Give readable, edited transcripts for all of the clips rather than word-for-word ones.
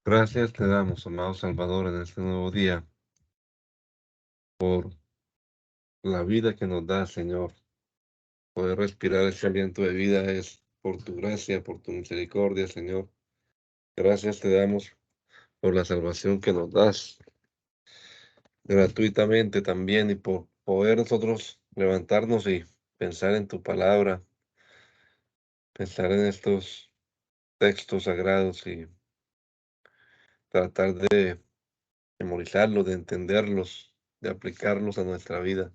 Gracias te damos, amado Salvador, en este nuevo día, por la vida que nos da, Señor. Poder respirar ese aliento de vida es por tu gracia, por tu misericordia, Señor. Gracias te damos por la salvación que nos das gratuitamente también y por poder nosotros levantarnos y pensar en tu palabra, pensar en estos textos sagrados y tratar de memorizarlos, de entenderlos, de aplicarlos a nuestra vida.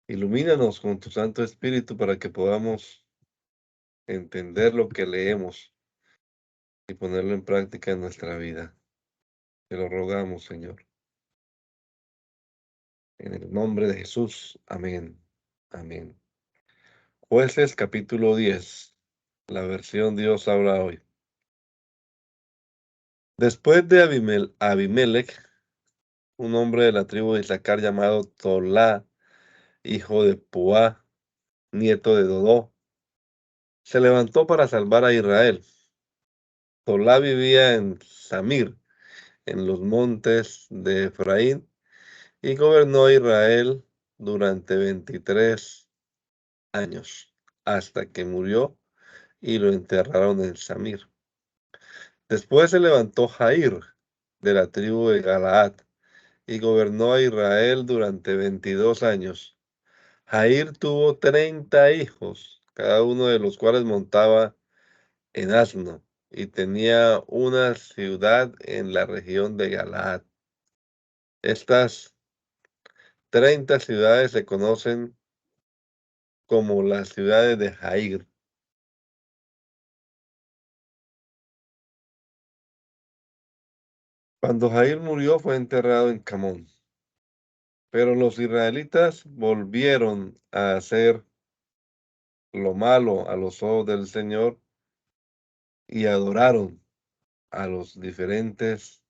Ilumínanos con tu Santo Espíritu para que podamos entender lo que leemos y ponerlo en práctica en nuestra vida. Te lo rogamos, Señor. En el nombre de Jesús. Amén. Amén. Jueces capítulo 10. La versión Dios habla hoy. Después de Abimelech, un hombre de la tribu de Isaacar llamado Tolá, hijo de Puá, nieto de Dodó, se levantó para salvar a Israel. Tolá vivía en Samir, en los montes de Efraín, y gobernó a Israel durante 23 años, hasta que murió y lo enterraron en Samir. Después se levantó Jair, de la tribu de Galaad, y gobernó a Israel durante 22 años. Jair tuvo 30 hijos, cada uno de los cuales montaba en asno, y tenía una ciudad en la región de Galaad. Estas 30 ciudades se conocen como las ciudades de Jair. Cuando Jair murió fue enterrado en Camón, pero los israelitas volvieron a hacer lo malo a los ojos del Señor y adoraron a los diferentes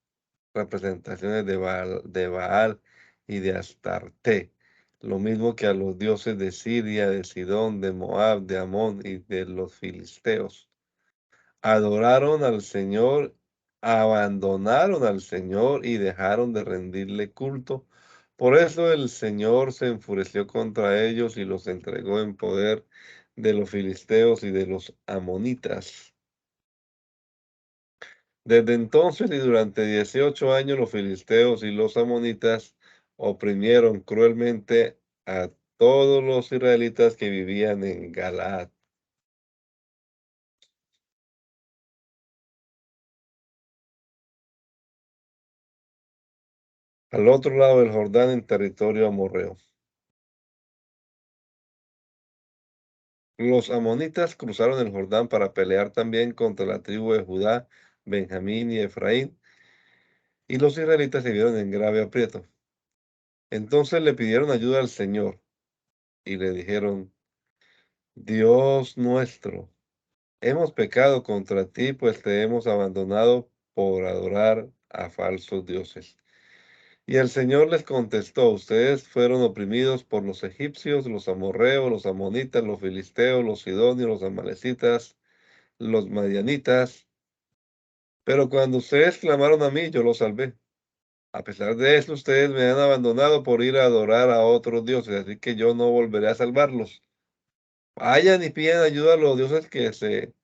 representaciones de Baal y de Astarte, lo mismo que a los dioses de Siria, de Sidón, de Moab, de Amón y de los filisteos. Adoraron al Señor, abandonaron al Señor y dejaron de rendirle culto. Por eso el Señor se enfureció contra ellos y los entregó en poder de los filisteos y de los amonitas. Desde entonces y durante 18 años los filisteos y los amonitas oprimieron cruelmente a todos los israelitas que vivían en Galaad. Al otro lado del Jordán, en territorio amorreo. Los amonitas cruzaron el Jordán para pelear también contra la tribu de Judá, Benjamín y Efraín, y los israelitas se vieron en grave aprieto. Entonces le pidieron ayuda al Señor y le dijeron: Dios nuestro, hemos pecado contra ti, pues te hemos abandonado por adorar a falsos dioses. Y el Señor les contestó: Ustedes fueron oprimidos por los egipcios, los amorreos, los amonitas, los filisteos, los sidonios, los amalecitas, los madianitas. Pero cuando ustedes clamaron a mí, yo los salvé. A pesar de eso, ustedes me han abandonado por ir a adorar a otros dioses, así que yo no volveré a salvarlos. Vayan y pidan ayuda a los dioses que se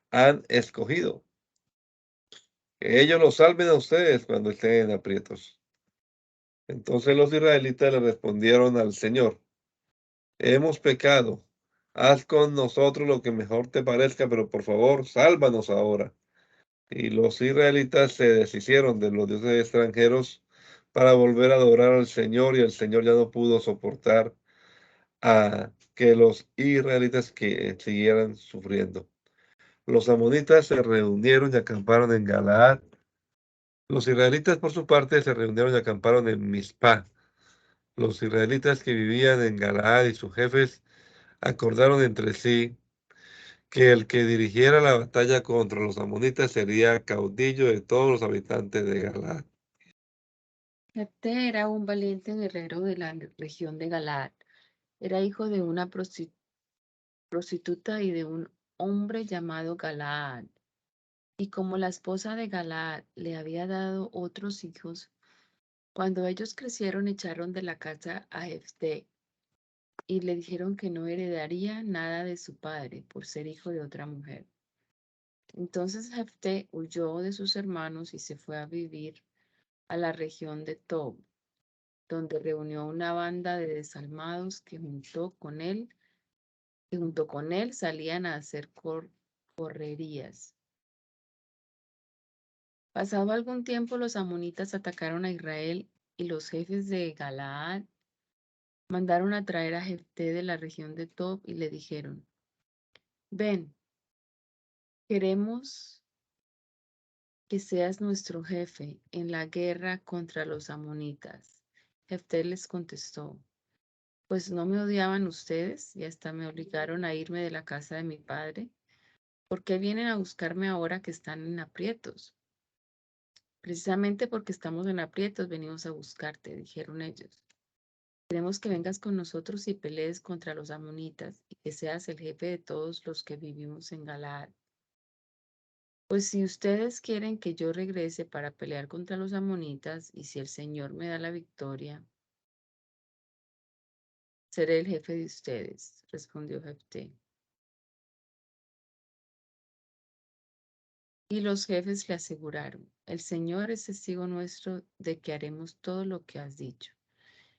han escogido, que ellos los salven a ustedes cuando estén en aprietos. Entonces los israelitas le respondieron al Señor: Hemos pecado. Haz con nosotros lo que mejor te parezca, pero por favor, sálvanos ahora. Y los israelitas se deshicieron de los dioses extranjeros para volver a adorar al Señor, y el Señor ya no pudo soportar a que los israelitas que siguieran sufriendo. Los amonitas se reunieron y acamparon en Galaad. Los israelitas, por su parte, se reunieron y acamparon en Mizpah. Los israelitas que vivían en Galaad y sus jefes acordaron entre sí que el que dirigiera la batalla contra los amonitas sería caudillo de todos los habitantes de Galaad. Jefté era un valiente guerrero de la región de Galaad. Era hijo de una prostituta y de un hombre llamado Galaad. Y como la esposa de Galaad le había dado otros hijos, cuando ellos crecieron echaron de la casa a Jefté y le dijeron que no heredaría nada de su padre por ser hijo de otra mujer. Entonces Jefté huyó de sus hermanos y se fue a vivir a la región de Tob, donde reunió una banda de desalmados que junto con él salían a hacer correrías. Pasado algún tiempo, los amonitas atacaron a Israel y los jefes de Galaad mandaron a traer a Jefté de la región de Tob y le dijeron: Ven, queremos que seas nuestro jefe en la guerra contra los amonitas. Jefté les contestó: Pues no me odiaban ustedes y hasta me obligaron a irme de la casa de mi padre. ¿Por qué vienen a buscarme ahora que están en aprietos? Precisamente porque estamos en aprietos venimos a buscarte, dijeron ellos. Queremos que vengas con nosotros y pelees contra los amonitas y que seas el jefe de todos los que vivimos en Galaad. Pues si ustedes quieren que yo regrese para pelear contra los amonitas y si el Señor me da la victoria, seré el jefe de ustedes, respondió Jefté. Y los jefes le aseguraron: El Señor es testigo nuestro de que haremos todo lo que has dicho.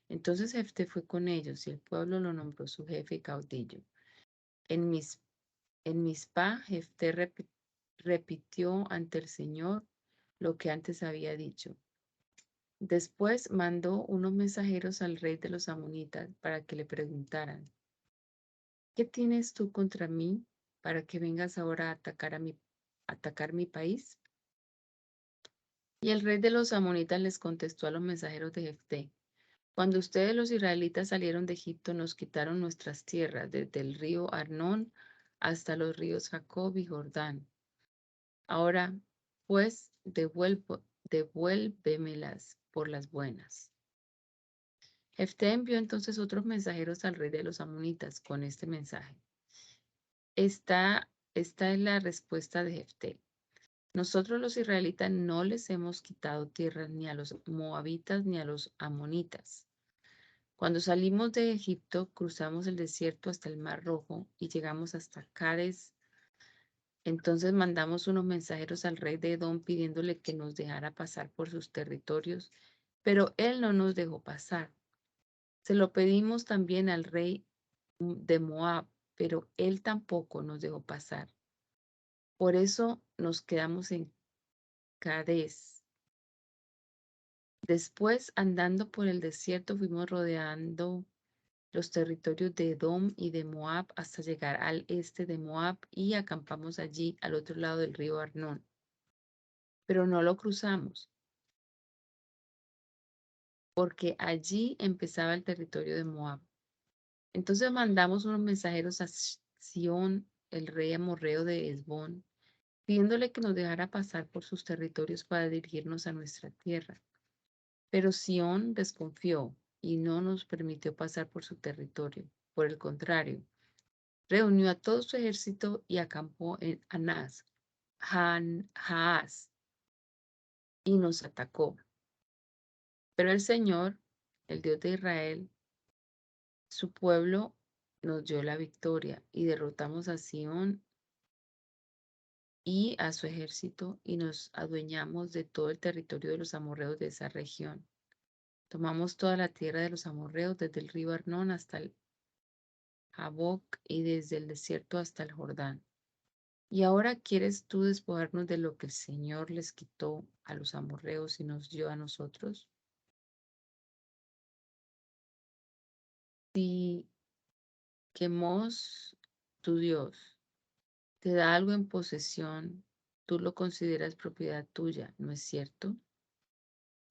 Entonces Jefté fue con ellos y el pueblo lo nombró su jefe y caudillo. En Mis, en Mizpah, Jefté repitió ante el Señor lo que antes había dicho. Después mandó unos mensajeros al rey de los amonitas para que le preguntaran: ¿Qué tienes tú contra mí para que vengas ahora a atacar mi país? Y el rey de los amonitas les contestó a los mensajeros de Jefté: Cuando ustedes los israelitas salieron de Egipto, nos quitaron nuestras tierras, desde el río Arnón hasta los ríos Jacob y Jordán. Ahora, pues, devuélvemelas por las buenas. Jefté envió entonces otros mensajeros al rey de los amonitas con este mensaje. Esta es la respuesta de Jefté. Nosotros los israelitas no les hemos quitado tierras ni a los moabitas ni a los amonitas. Cuando salimos de Egipto, cruzamos el desierto hasta el Mar Rojo y llegamos hasta Cades. Entonces mandamos unos mensajeros al rey de Edom pidiéndole que nos dejara pasar por sus territorios, pero él no nos dejó pasar. Se lo pedimos también al rey de Moab, pero él tampoco nos dejó pasar. Por eso nos quedamos en Cades. Después, andando por el desierto, fuimos rodeando los territorios de Edom y de Moab hasta llegar al este de Moab y acampamos allí al otro lado del río Arnón. Pero no lo cruzamos, porque allí empezaba el territorio de Moab. Entonces mandamos unos mensajeros a Sión, el rey amorreo de Hesbón, pidiéndole que nos dejara pasar por sus territorios para dirigirnos a nuestra tierra. Pero Sión desconfió y no nos permitió pasar por su territorio. Por el contrario, reunió a todo su ejército y acampó en Jaaz, y nos atacó. Pero el Señor, el Dios de Israel, su pueblo, nos dio la victoria y derrotamos a Sión y a su ejército y nos adueñamos de todo el territorio de los amorreos de esa región. Tomamos toda la tierra de los amorreos desde el río Arnón hasta el Jaboc y desde el desierto hasta el Jordán. Y ahora quieres tú despojarnos de lo que el Señor les quitó a los amorreos y nos dio a nosotros. Si Quemos, tu Dios, te da algo en posesión, tú lo consideras propiedad tuya, ¿no es cierto?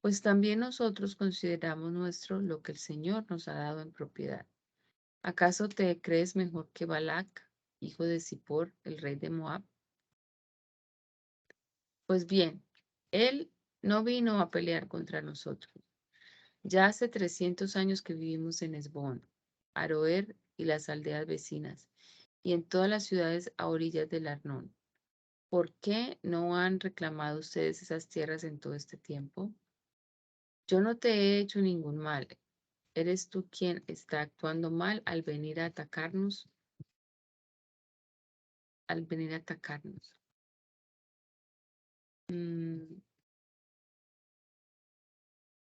Pues también nosotros consideramos nuestro lo que el Señor nos ha dado en propiedad. ¿Acaso te crees mejor que Balac, hijo de Zippor, el rey de Moab? Pues bien, él no vino a pelear contra nosotros. Ya hace 300 años que vivimos en Hesbón, Aroer y las aldeas vecinas, y en todas las ciudades a orillas del Arnón. ¿por qué no han reclamado ustedes esas tierras en todo este tiempo? Yo no te he hecho ningún mal. ¿Eres tú quien está actuando mal al venir a atacarnos? Al venir a atacarnos. Mm,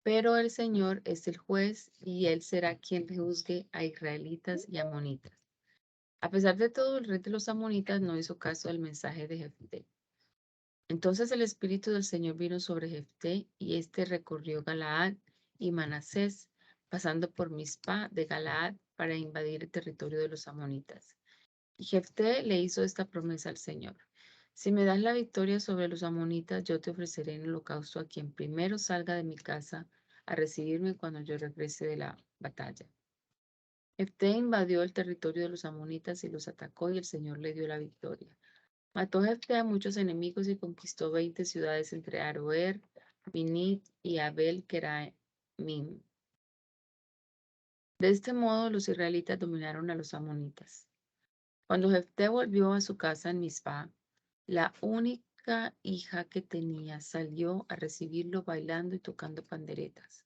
Pero el Señor es el juez y él será quien juzgue a israelitas y amonitas. A pesar de todo, el rey de los amonitas no hizo caso del mensaje de Jefté. Entonces el espíritu del Señor vino sobre Jefté y éste recorrió Galaad y Manasés, pasando por Mizpa de Galaad para invadir el territorio de los amonitas. Y Jefté le hizo esta promesa al Señor: si me das la victoria sobre los amonitas, yo te ofreceré en holocausto a quien primero salga de mi casa a recibirme cuando yo regrese de la batalla. Jefté invadió el territorio de los amonitas y los atacó, y el Señor le dio la victoria. Mató Jefté a muchos enemigos y conquistó 20 ciudades entre Aroer, Minit y Abel Keramim. De este modo los israelitas dominaron a los amonitas. Cuando Jefté volvió a su casa en Mizpah, la única hija que tenía salió a recibirlo bailando y tocando panderetas.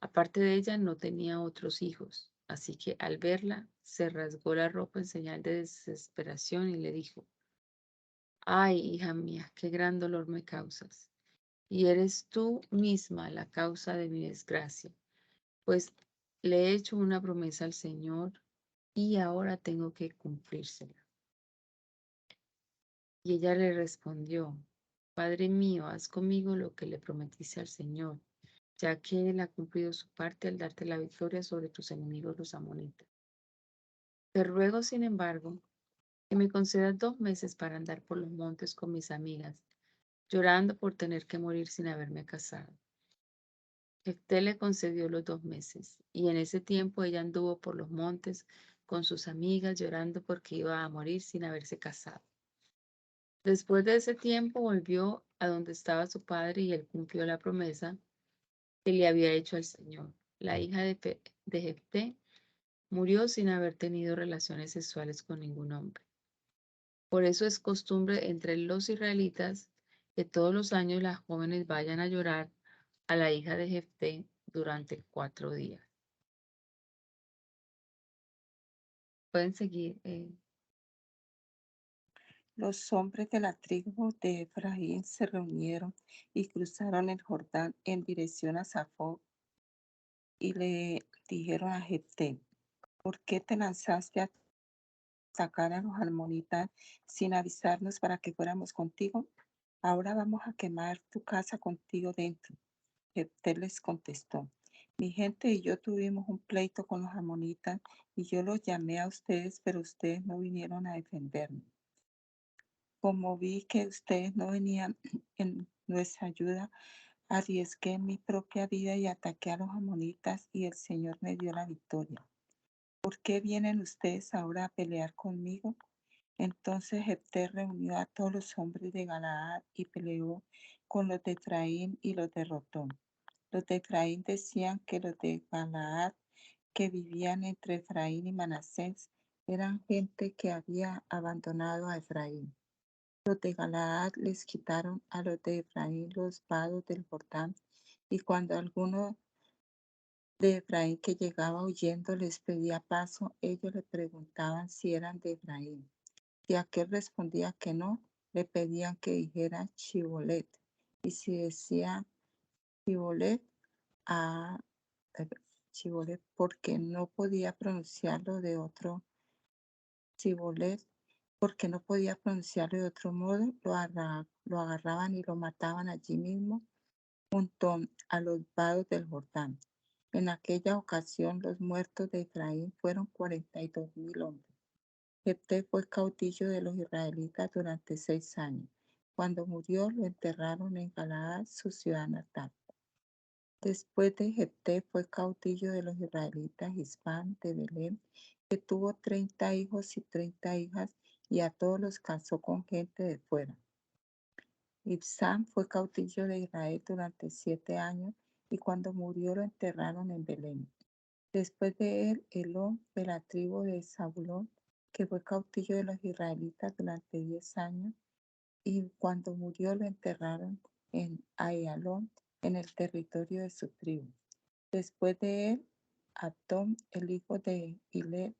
Aparte de ella, no tenía otros hijos, así que al verla, se rasgó la ropa en señal de desesperación y le dijo: ay, hija mía, qué gran dolor me causas. Y eres tú misma la causa de mi desgracia, pues le he hecho una promesa al Señor y ahora tengo que cumplírsela. Y ella le respondió: Padre mío, haz conmigo lo que le prometiste al Señor, ya que Él ha cumplido su parte al darte la victoria sobre tus enemigos los amonitas. Te ruego, sin embargo, que me concedas 2 meses para andar por los montes con mis amigas, llorando por tener que morir sin haberme casado. Jefté le concedió los 2 meses, y en ese tiempo ella anduvo por los montes con sus amigas, llorando porque iba a morir sin haberse casado. Después de ese tiempo volvió a donde estaba su padre y él cumplió la promesa que le había hecho al Señor. La hija de Jefté murió sin haber tenido relaciones sexuales con ningún hombre. Por eso es costumbre entre los israelitas que todos los años las jóvenes vayan a llorar a la hija de Jefté durante 4 días. Pueden seguir. Los hombres de la tribu de Efraín se reunieron y cruzaron el Jordán en dirección a Zafón y le dijeron a Jefté: ¿por qué te lanzaste a atacar a los amonitas sin avisarnos para que fuéramos contigo? Ahora vamos a quemar tu casa contigo dentro. Jefté les contestó: mi gente y yo tuvimos un pleito con los amonitas y yo los llamé a ustedes, pero ustedes no vinieron a defenderme. Como vi que ustedes no venían en nuestra ayuda, arriesgué mi propia vida y ataqué a los amonitas y el Señor me dio la victoria. ¿Por qué vienen ustedes ahora a pelear conmigo? Entonces Jefté reunió a todos los hombres de Galaad y peleó con los de Efraín y los derrotó. Los de Efraín decían que los de Galaad, que vivían entre Efraín y Manasés, eran gente que había abandonado a Efraín. Los de Galaad les quitaron a los de Efraín los vados del Jordán, y cuando alguno de Efraín que llegaba huyendo les pedía paso, ellos le preguntaban si eran de Efraín. Si aquel respondía que no, le pedían que dijera Chibolet. Y si decía Chibolet, a Chibolet, porque no podía pronunciarlo de otro Chibolet, porque no podía pronunciarlo de otro modo, lo agarraban y lo mataban allí mismo junto a los vados del Jordán. En aquella ocasión los muertos de Efraín fueron 42,000 hombres. Jefté fue caudillo de los israelitas durante 6 años. Cuando murió, lo enterraron en Galaad, su ciudad natal. Después de Jefté fue caudillo de los israelitas Isbán de Belén, que tuvo 30 hijos y 30 hijas, y a todos los casó con gente de fuera. Ibsán fue caudillo de Israel durante 7 años, y cuando murió lo enterraron en Belén. Después de él, Elón de la tribu de Zabulón, que fue caudillo de los israelitas durante 10 años, y cuando murió lo enterraron en Ayalón, en el territorio de su tribu. Después de él, Abdón, el hijo de Hilel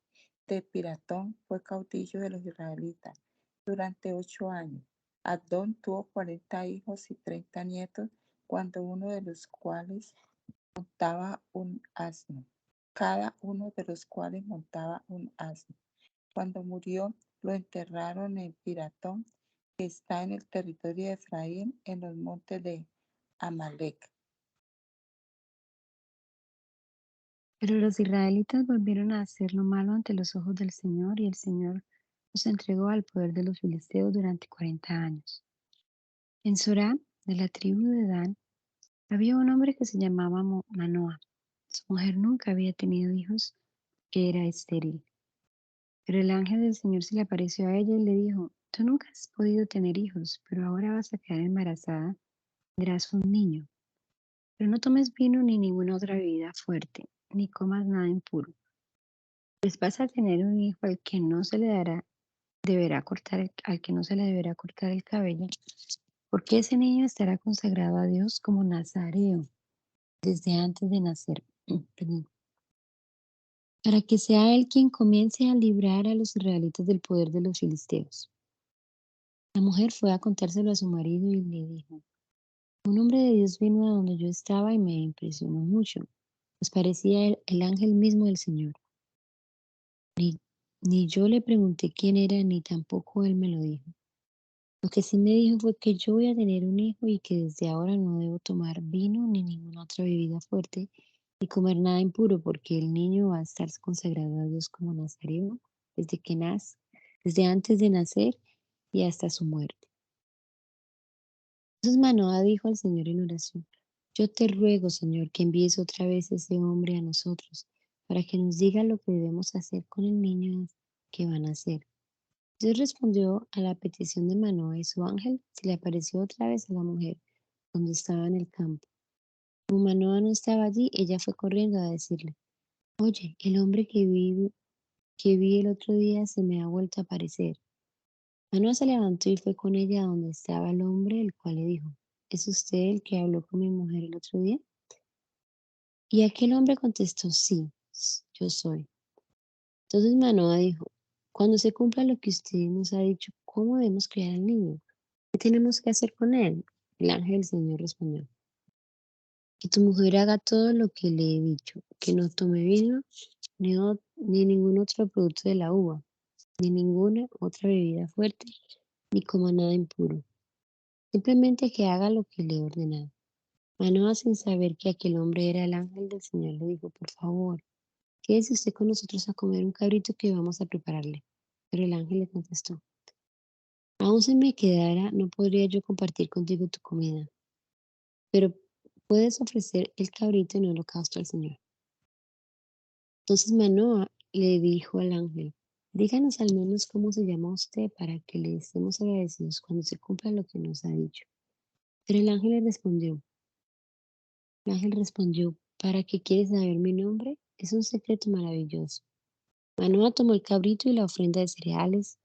de Piratón, fue caudillo de los israelitas durante 8 años. Abdón tuvo 40 hijos y 30 nietos, cuando uno de los cuales montaba un asno, cada uno de los cuales montaba un asno. Cuando murió, lo enterraron en Piratón, que está en el territorio de Efraín, en los montes de Amalek. Pero los israelitas volvieron a hacer lo malo ante los ojos del Señor, y el Señor los entregó al poder de los filisteos durante 40 años. En Sorá, de la tribu de Dan, había un hombre que se llamaba Manoah. Su mujer nunca había tenido hijos, que era estéril. Pero el ángel del Señor se le apareció a ella y le dijo: Tú nunca has podido tener hijos, pero ahora vas a quedar embarazada, tendrás un niño. Pero no tomes vino ni ninguna otra bebida fuerte, ni comas nada impuro, pues vas a tener un hijo al que no se le deberá cortar el cabello, porque ese niño estará consagrado a Dios como nazareo desde antes de nacer. Perdón. Para que sea él quien comience a librar a los israelitas del poder de los filisteos. La mujer fue a contárselo a su marido y le dijo: Un hombre de Dios vino a donde yo estaba y me impresionó mucho, pues parecía el ángel mismo del Señor. Ni, ni yo le pregunté quién era, ni tampoco él me lo dijo. Lo que sí me dijo fue que yo voy a tener un hijo y que desde ahora no debo tomar vino ni ninguna otra bebida fuerte, ni comer nada impuro, porque el niño va a estar consagrado a Dios como nazareo desde que nace, desde antes de nacer y hasta su muerte. Entonces Manoah dijo al Señor en oración: Yo te ruego, Señor, que envíes otra vez ese hombre a nosotros, para que nos diga lo que debemos hacer con el niño que van a nacer. Dios respondió a la petición de Manoah, y su ángel se le apareció otra vez a la mujer cuando estaba en el campo. Como Manoah no estaba allí, ella fue corriendo a decirle: Oye, el hombre que vi el otro día se me ha vuelto a aparecer. Manoah se levantó y fue con ella a donde estaba el hombre, el cual le dijo: ¿Es usted el que habló con mi mujer el otro día? Y aquel hombre contestó: Sí, yo soy. Entonces Manoah dijo: Cuando se cumpla lo que usted nos ha dicho, ¿cómo debemos criar al niño? ¿Qué tenemos que hacer con él? El ángel del Señor respondió: Que tu mujer haga todo lo que le he dicho, que no tome vino, ni ningún otro producto de la uva, ni ninguna otra bebida fuerte, ni coma nada impuro. Simplemente que haga lo que le he ordenado. Manoah, sin saber que aquel hombre era el ángel del Señor, le dijo: Por favor, quédese usted con nosotros a comer un cabrito que vamos a prepararle. Pero el ángel le contestó: Aún si me quedara, no podría yo compartir contigo tu comida, pero puedes ofrecer el cabrito en holocausto al Señor. Entonces Manoah le dijo al ángel: Díganos al menos cómo se llama usted para que le estemos agradecidos cuando se cumpla lo que nos ha dicho. Pero el ángel respondió: ¿Para qué quieres saber mi nombre? Es un secreto maravilloso. Manoah tomó el cabrito y la ofrenda de cereales,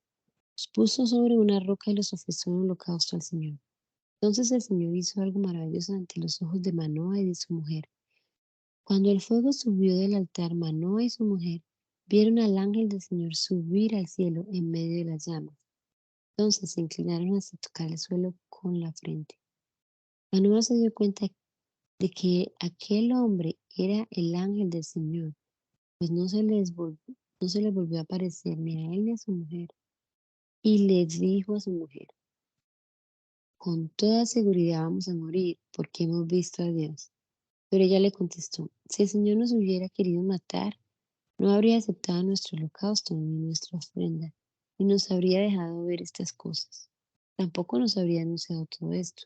los puso sobre una roca y los ofreció en holocausto al Señor. Entonces el Señor hizo algo maravilloso ante los ojos de Manoah y de su mujer. Cuando el fuego subió del altar, Manoah y su mujer vieron al ángel del Señor subir al cielo en medio de las llamas. Entonces se inclinaron hasta tocar el suelo con la frente. Manoah se dio cuenta de que aquel hombre era el ángel del Señor, pues no se les volvió a aparecer ni a él ni a su mujer. Y les dijo a su mujer: Con toda seguridad vamos a morir, porque hemos visto a Dios. Pero ella le contestó: Si el Señor nos hubiera querido matar, no habría aceptado nuestro holocausto ni nuestra ofrenda, y nos habría dejado ver estas cosas. Tampoco nos habría anunciado todo esto.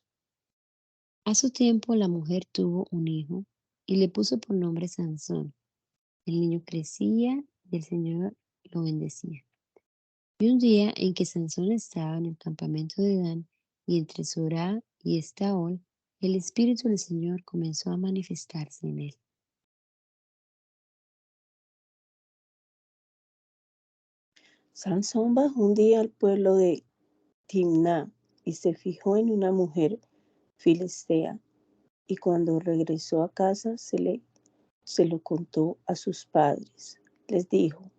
A su tiempo la mujer tuvo un hijo y le puso por nombre Sansón. El niño crecía y el Señor lo bendecía. Y un día en que Sansón estaba en el campamento de Dan, y entre Sorá y Estaol, el Espíritu del Señor comenzó a manifestarse en él. Sansón bajó un día al pueblo de Timná y se fijó en una mujer filistea, y cuando regresó a casa se lo contó a sus padres. Les dijo: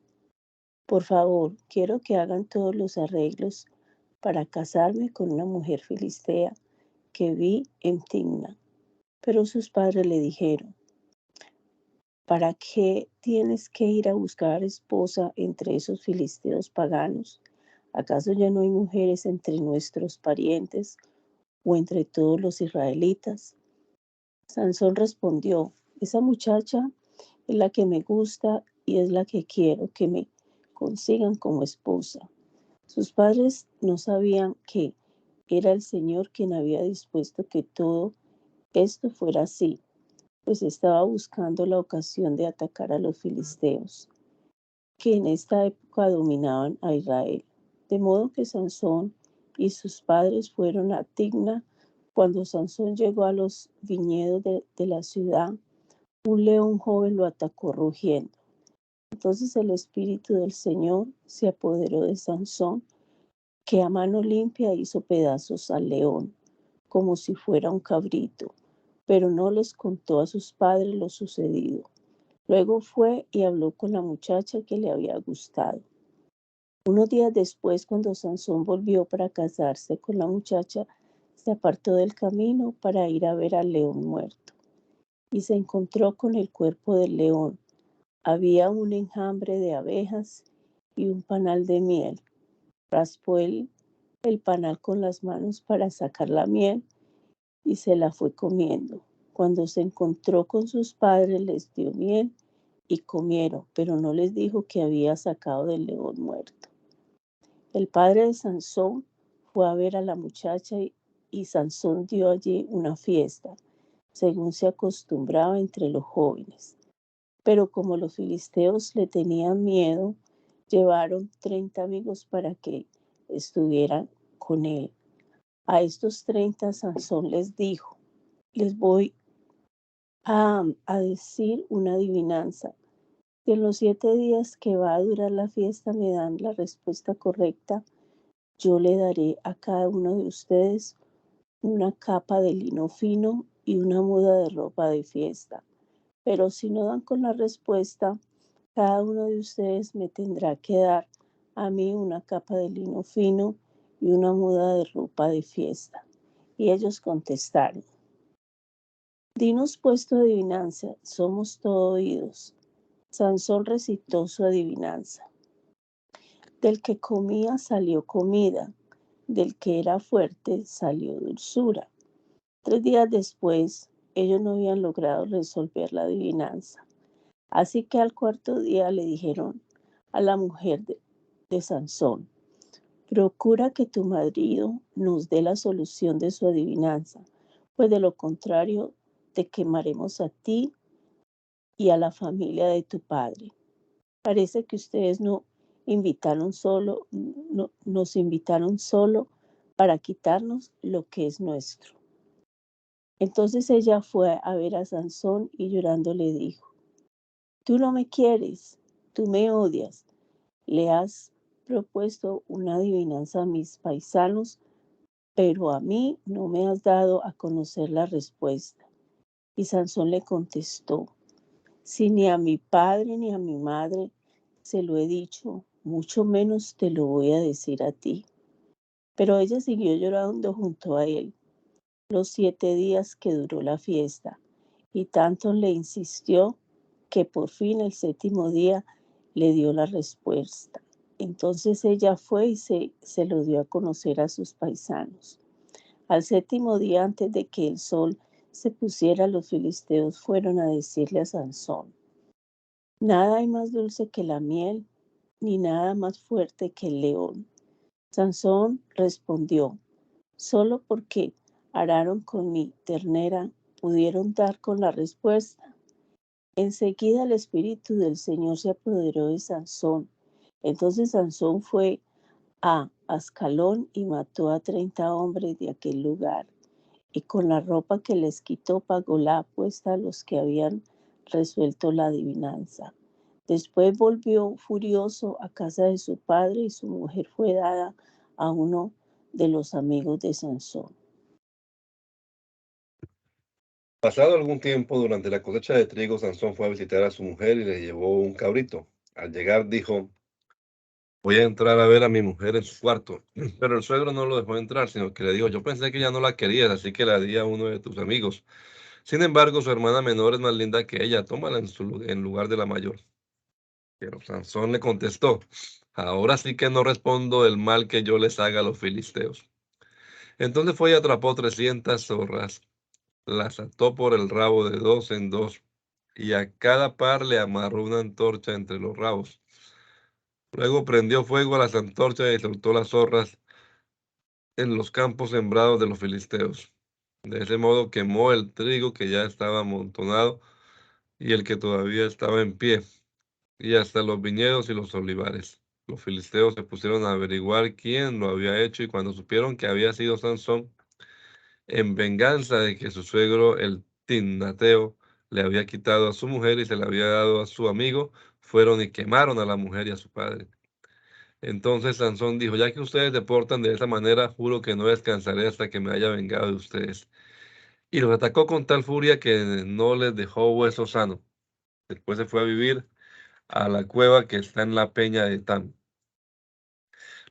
por favor, quiero que hagan todos los arreglos para casarme con una mujer filistea que vi en Timna. Pero sus padres le dijeron: ¿para qué tienes que ir a buscar esposa entre esos filisteos paganos? ¿Acaso ya no hay mujeres entre nuestros parientes o entre todos los israelitas? Sansón respondió: esa muchacha es la que me gusta y es la que quiero que me consigan como esposa. Sus padres no sabían que era el Señor quien había dispuesto que todo esto fuera así, pues estaba buscando la ocasión de atacar a los filisteos, que en esta época dominaban a Israel. De modo que Sansón y sus padres fueron a Timna. Cuando Sansón llegó a los viñedos de la ciudad, un león joven lo atacó rugiendo. Entonces el Espíritu del Señor se apoderó de Sansón, que a mano limpia hizo pedazos al león, como si fuera un cabrito, pero no les contó a sus padres lo sucedido. Luego fue y habló con la muchacha que le había gustado. Unos días después, cuando Sansón volvió para casarse con la muchacha, se apartó del camino para ir a ver al león muerto, y se encontró con el cuerpo del león. Había un enjambre de abejas y un panal de miel. Raspó el panal con las manos para sacar la miel y se la fue comiendo. Cuando se encontró con sus padres, les dio miel y comieron, pero no les dijo que había sacado del león muerto. El padre de Sansón fue a ver a la muchacha y Sansón dio allí una fiesta, según se acostumbraba entre los jóvenes. Pero como los filisteos le tenían miedo, llevaron 30 amigos para que estuvieran con él. A estos 30 Sansón les dijo: les voy a decir una adivinanza. Si en los 7 días que va a durar la fiesta me dan la respuesta correcta, yo le daré a cada uno de ustedes una capa de lino fino y una muda de ropa de fiesta. Pero si no dan con la respuesta, cada uno de ustedes me tendrá que dar a mí una capa de lino fino y una muda de ropa de fiesta. Y ellos contestaron: dinos pues tu adivinanza, somos todo oídos. Sansón recitó su adivinanza. Del que comía salió comida, del que era fuerte salió dulzura. 3 días después, ellos no habían logrado resolver la adivinanza. Así que al 4.º día le dijeron a la mujer de Sansón: procura que tu marido nos dé la solución de su adivinanza, pues de lo contrario te quemaremos a ti y a la familia de tu padre. Parece que ustedes nos invitaron solo para quitarnos lo que es nuestro. Entonces ella fue a ver a Sansón y llorando le dijo: tú no me quieres, tú me odias, le has propuesto una adivinanza a mis paisanos, pero a mí no me has dado a conocer la respuesta. Y Sansón le contestó: si ni a mi padre ni a mi madre se lo he dicho, mucho menos te lo voy a decir a ti. Pero ella siguió llorando junto a él los 7 días que duró la fiesta, y tanto le insistió que por fin el 7.º día le dio la respuesta. Entonces ella fue y se lo dio a conocer a sus paisanos. Al 7.º día, antes de que el sol se pusiera, los filisteos fueron a decirle a Sansón: nada hay más dulce que la miel, ni nada más fuerte que el león. Sansón respondió: solo porque araron con mi ternera pudieron dar con la respuesta. Enseguida el Espíritu del Señor se apoderó de Sansón. Entonces Sansón fue a Ascalón y mató a 30 hombres de aquel lugar, y con la ropa que les quitó pagó la apuesta a los que habían resuelto la adivinanza. Después volvió furioso a casa de su padre y su mujer fue dada a uno de los amigos de Sansón. Pasado algún tiempo, durante la cosecha de trigo, Sansón fue a visitar a su mujer y le llevó un cabrito. Al llegar dijo, voy a entrar a ver a mi mujer en su cuarto. Pero el suegro no lo dejó entrar, sino que le dijo, yo pensé que ya no la querías, así que la di a uno de tus amigos. Sin embargo, su hermana menor es más linda que ella, tómala en lugar de la mayor. Pero Sansón le contestó, ahora sí que no respondo del mal que yo les haga a los filisteos. Entonces fue y atrapó 300 zorras, las ató por el rabo de dos en dos, y a cada par le amarró una antorcha entre los rabos. Luego prendió fuego a las antorchas y soltó las zorras en los campos sembrados de los filisteos. De ese modo quemó el trigo que ya estaba amontonado y el que todavía estaba en pie, y hasta los viñedos y los olivares. Los filisteos se pusieron a averiguar quién lo había hecho, y cuando supieron que había sido Sansón, en venganza de que su suegro, el Timnateo, le había quitado a su mujer y se la había dado a su amigo, fueron y quemaron a la mujer y a su padre. Entonces Sansón dijo, ya que ustedes se portan de esa manera, juro que no descansaré hasta que me haya vengado de ustedes. Y los atacó con tal furia que no les dejó hueso sano. Después se fue a vivir a la cueva que está en la peña de Etam.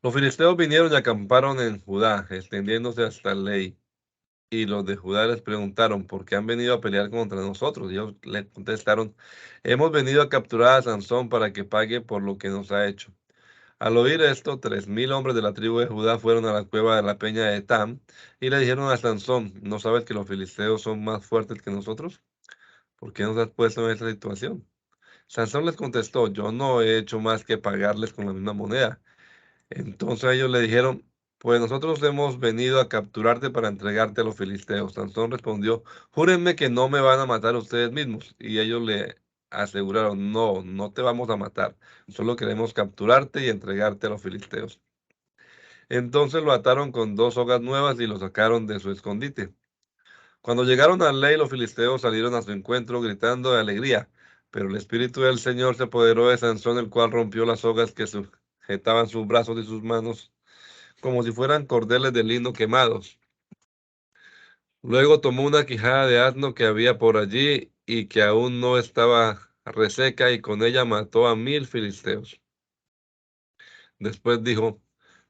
Los filisteos vinieron y acamparon en Judá, extendiéndose hasta Lei. Y los de Judá les preguntaron, ¿por qué han venido a pelear contra nosotros? Y ellos le contestaron, hemos venido a capturar a Sansón para que pague por lo que nos ha hecho. Al oír esto, 3000 hombres de la tribu de Judá fueron a la cueva de la peña de Etam y le dijeron a Sansón, ¿no sabes que los filisteos son más fuertes que nosotros? ¿Por qué nos has puesto en esta situación? Sansón les contestó, yo no he hecho más que pagarles con la misma moneda. Entonces ellos le dijeron, pues nosotros hemos venido a capturarte para entregarte a los filisteos. Sansón respondió, júrenme que no me van a matar ustedes mismos. Y ellos le aseguraron, no, no te vamos a matar, solo queremos capturarte y entregarte a los filisteos. Entonces lo ataron con 2 sogas nuevas y lo sacaron de su escondite. Cuando llegaron a Ley, los filisteos salieron a su encuentro gritando de alegría, pero el espíritu del Señor se apoderó de Sansón, el cual rompió las sogas que sujetaban sus brazos y sus manos como si fueran cordeles de lino quemados. Luego tomó una quijada de asno que había por allí y que aún no estaba reseca, y con ella mató a 1000 filisteos. Después dijo,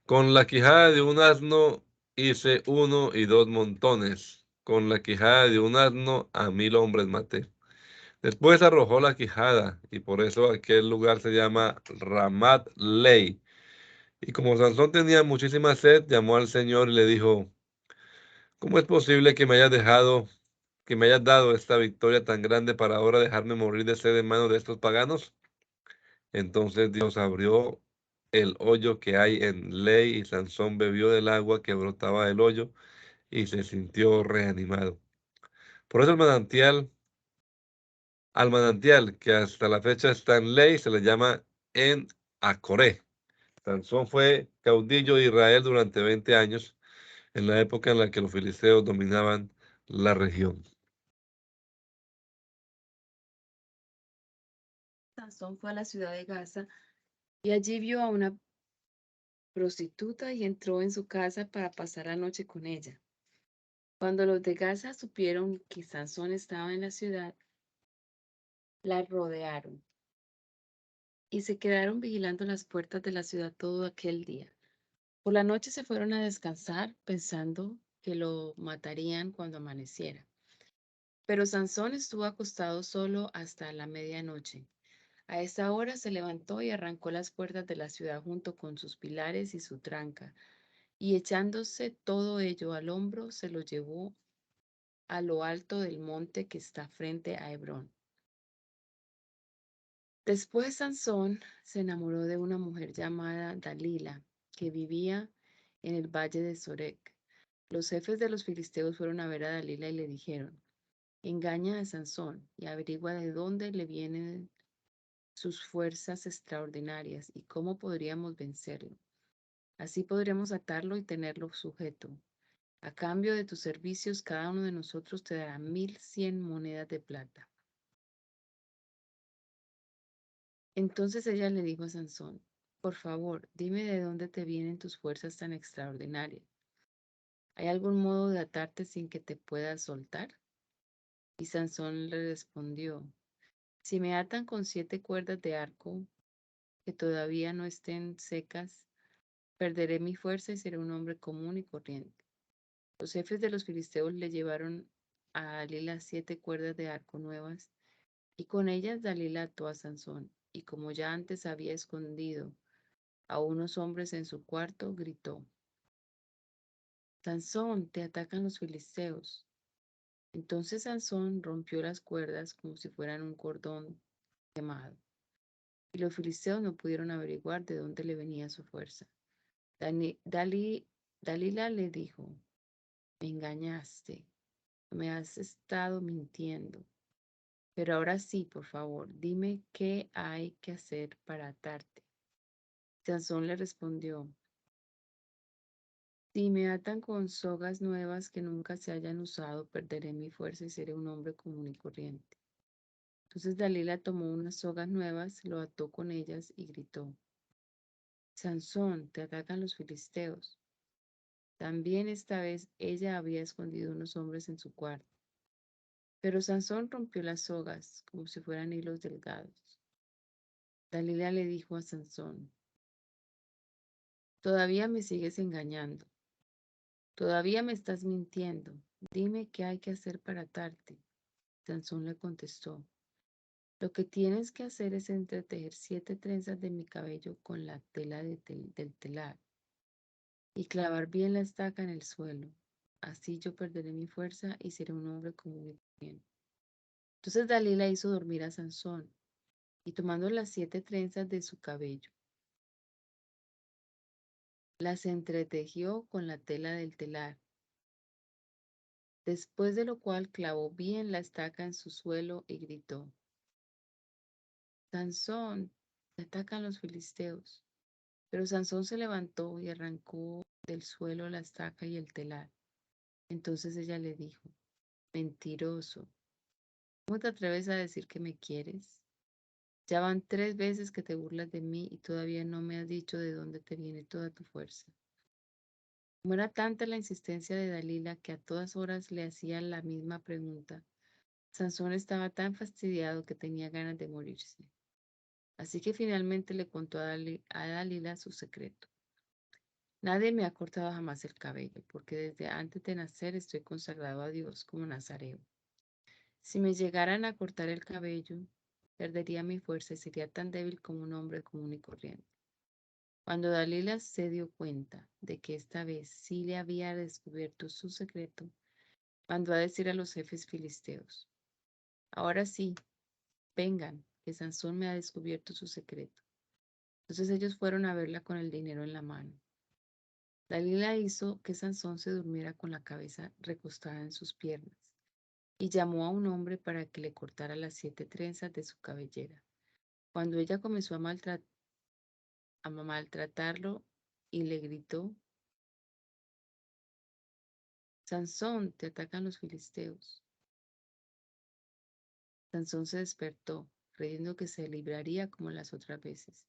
con la quijada de un asno hice 1 y 2 montones, con la quijada de un asno a 1000 hombres maté. Después arrojó la quijada, y por eso aquel lugar se llama Ramat Lei. Y como Sansón tenía muchísima sed, llamó al Señor y le dijo, ¿cómo es posible que me hayas dado esta victoria tan grande para ahora dejarme morir de sed en manos de estos paganos? Entonces Dios abrió el hoyo que hay en Ley, y Sansón bebió del agua que brotaba del hoyo y se sintió reanimado. Por eso al manantial que hasta la fecha está en Ley, se le llama En Acoré. Sansón fue caudillo de Israel durante 20 años, en la época en la que los filisteos dominaban la región. Sansón fue a la ciudad de Gaza y allí vio a una prostituta y entró en su casa para pasar la noche con ella. Cuando los de Gaza supieron que Sansón estaba en la ciudad, la rodearon y se quedaron vigilando las puertas de la ciudad todo aquel día. Por la noche se fueron a descansar pensando que lo matarían cuando amaneciera. Pero Sansón estuvo acostado solo hasta la medianoche. A esa hora se levantó y arrancó las puertas de la ciudad junto con sus pilares y su tranca, y echándose todo ello al hombro, se lo llevó a lo alto del monte que está frente a Hebrón. Después Sansón se enamoró de una mujer llamada Dalila, que vivía en el valle de Sorek. Los jefes de los filisteos fueron a ver a Dalila y le dijeron, engaña a Sansón y averigua de dónde le vienen sus fuerzas extraordinarias y cómo podríamos vencerlo. Así podremos atarlo y tenerlo sujeto. A cambio de tus servicios, cada uno de nosotros te dará 1100 monedas de plata. Entonces ella le dijo a Sansón, por favor, dime de dónde te vienen tus fuerzas tan extraordinarias. ¿hay algún modo de atarte sin que te puedas soltar? Y Sansón le respondió, si me atan con 7 cuerdas de arco que todavía no estén secas, perderé mi fuerza y seré un hombre común y corriente. Los jefes de los filisteos le llevaron a Dalila 7 cuerdas de arco nuevas, y con ellas Dalila ató a Sansón, y como ya antes había escondido a unos hombres en su cuarto, gritó, Sansón, te atacan los filisteos. Entonces Sansón rompió las cuerdas como si fueran un cordón quemado, y los filisteos no pudieron averiguar de dónde le venía su fuerza. Dalila le dijo, me engañaste, me has estado mintiendo. Pero ahora sí, por favor, dime qué hay que hacer para atarte. Sansón le respondió, si me atan con sogas nuevas que nunca se hayan usado, perderé mi fuerza y seré un hombre común y corriente. Entonces Dalila tomó unas sogas nuevas, lo ató con ellas y gritó, Sansón, te atacan los filisteos. También esta vez ella había escondido unos hombres en su cuarto. Pero Sansón rompió las sogas como si fueran hilos delgados. Dalila le dijo a Sansón, todavía me sigues engañando, todavía me estás mintiendo, dime qué hay que hacer para atarte. Sansón le contestó, lo que tienes que hacer es entretejer 7 trenzas de mi cabello con la tela del telar y clavar bien la estaca en el suelo. Así yo perderé mi fuerza y seré un hombre común y corriente. Entonces Dalila hizo dormir a Sansón y tomando las 7 trenzas de su cabello, las entretejió con la tela del telar, después de lo cual clavó bien la estaca en su suelo y gritó, Sansón, te atacan los filisteos. Pero Sansón se levantó y arrancó del suelo la estaca y el telar. Entonces ella le dijo, mentiroso, ¿cómo te atreves a decir que me quieres? Ya van 3 veces que te burlas de mí y todavía no me has dicho de dónde te viene toda tu fuerza. Como era tanta la insistencia de Dalila que a todas horas le hacía la misma pregunta, Sansón estaba tan fastidiado que tenía ganas de morirse. Así que finalmente le contó a Dalila su secreto. Nadie me ha cortado jamás el cabello, porque desde antes de nacer estoy consagrado a Dios como nazareo. Si me llegaran a cortar el cabello, perdería mi fuerza y sería tan débil como un hombre común y corriente. Cuando Dalila se dio cuenta de que esta vez sí le había descubierto su secreto, mandó a decir a los jefes filisteos, ahora sí, vengan, que Sansón me ha descubierto su secreto. Entonces ellos fueron a verla con el dinero en la mano. Dalila hizo que Sansón se durmiera con la cabeza recostada en sus piernas y llamó a un hombre para que le cortara las 7 trenzas de su cabellera. Cuando ella comenzó a maltratarlo y le gritó, Sansón, te atacan los filisteos. Sansón se despertó, creyendo que se libraría como las otras veces,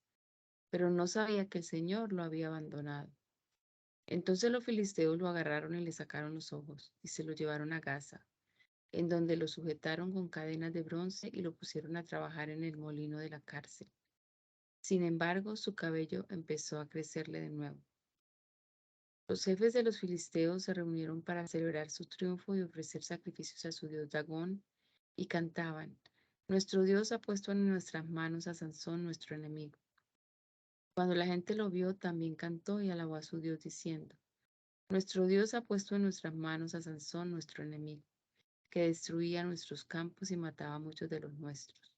pero no sabía que el Señor lo había abandonado. Entonces los filisteos lo agarraron y le sacaron los ojos y se lo llevaron a Gaza, en donde lo sujetaron con cadenas de bronce y lo pusieron a trabajar en el molino de la cárcel. Sin embargo, su cabello empezó a crecerle de nuevo. Los jefes de los filisteos se reunieron para celebrar su triunfo y ofrecer sacrificios a su dios Dagón y cantaban, nuestro Dios ha puesto en nuestras manos a Sansón, nuestro enemigo. Cuando la gente lo vio, también cantó y alabó a su Dios diciendo, nuestro Dios ha puesto en nuestras manos a Sansón, nuestro enemigo, que destruía nuestros campos y mataba a muchos de los nuestros.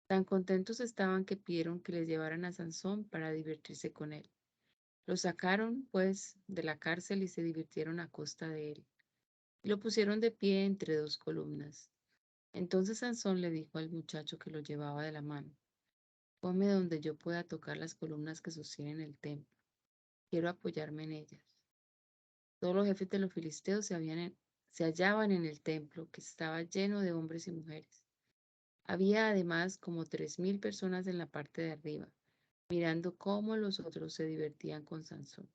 Tan contentos estaban que pidieron que les llevaran a Sansón para divertirse con él. Lo sacaron, pues, de la cárcel y se divirtieron a costa de él. Y lo pusieron de pie entre 2 columnas. Entonces Sansón le dijo al muchacho que lo llevaba de la mano, ponme donde yo pueda tocar las columnas que sostienen el templo. Quiero apoyarme en ellas. Todos los jefes de los filisteos se hallaban en el templo, que estaba lleno de hombres y mujeres. Había además como 3,000 personas en la parte de arriba, mirando cómo los otros se divertían con Sansón.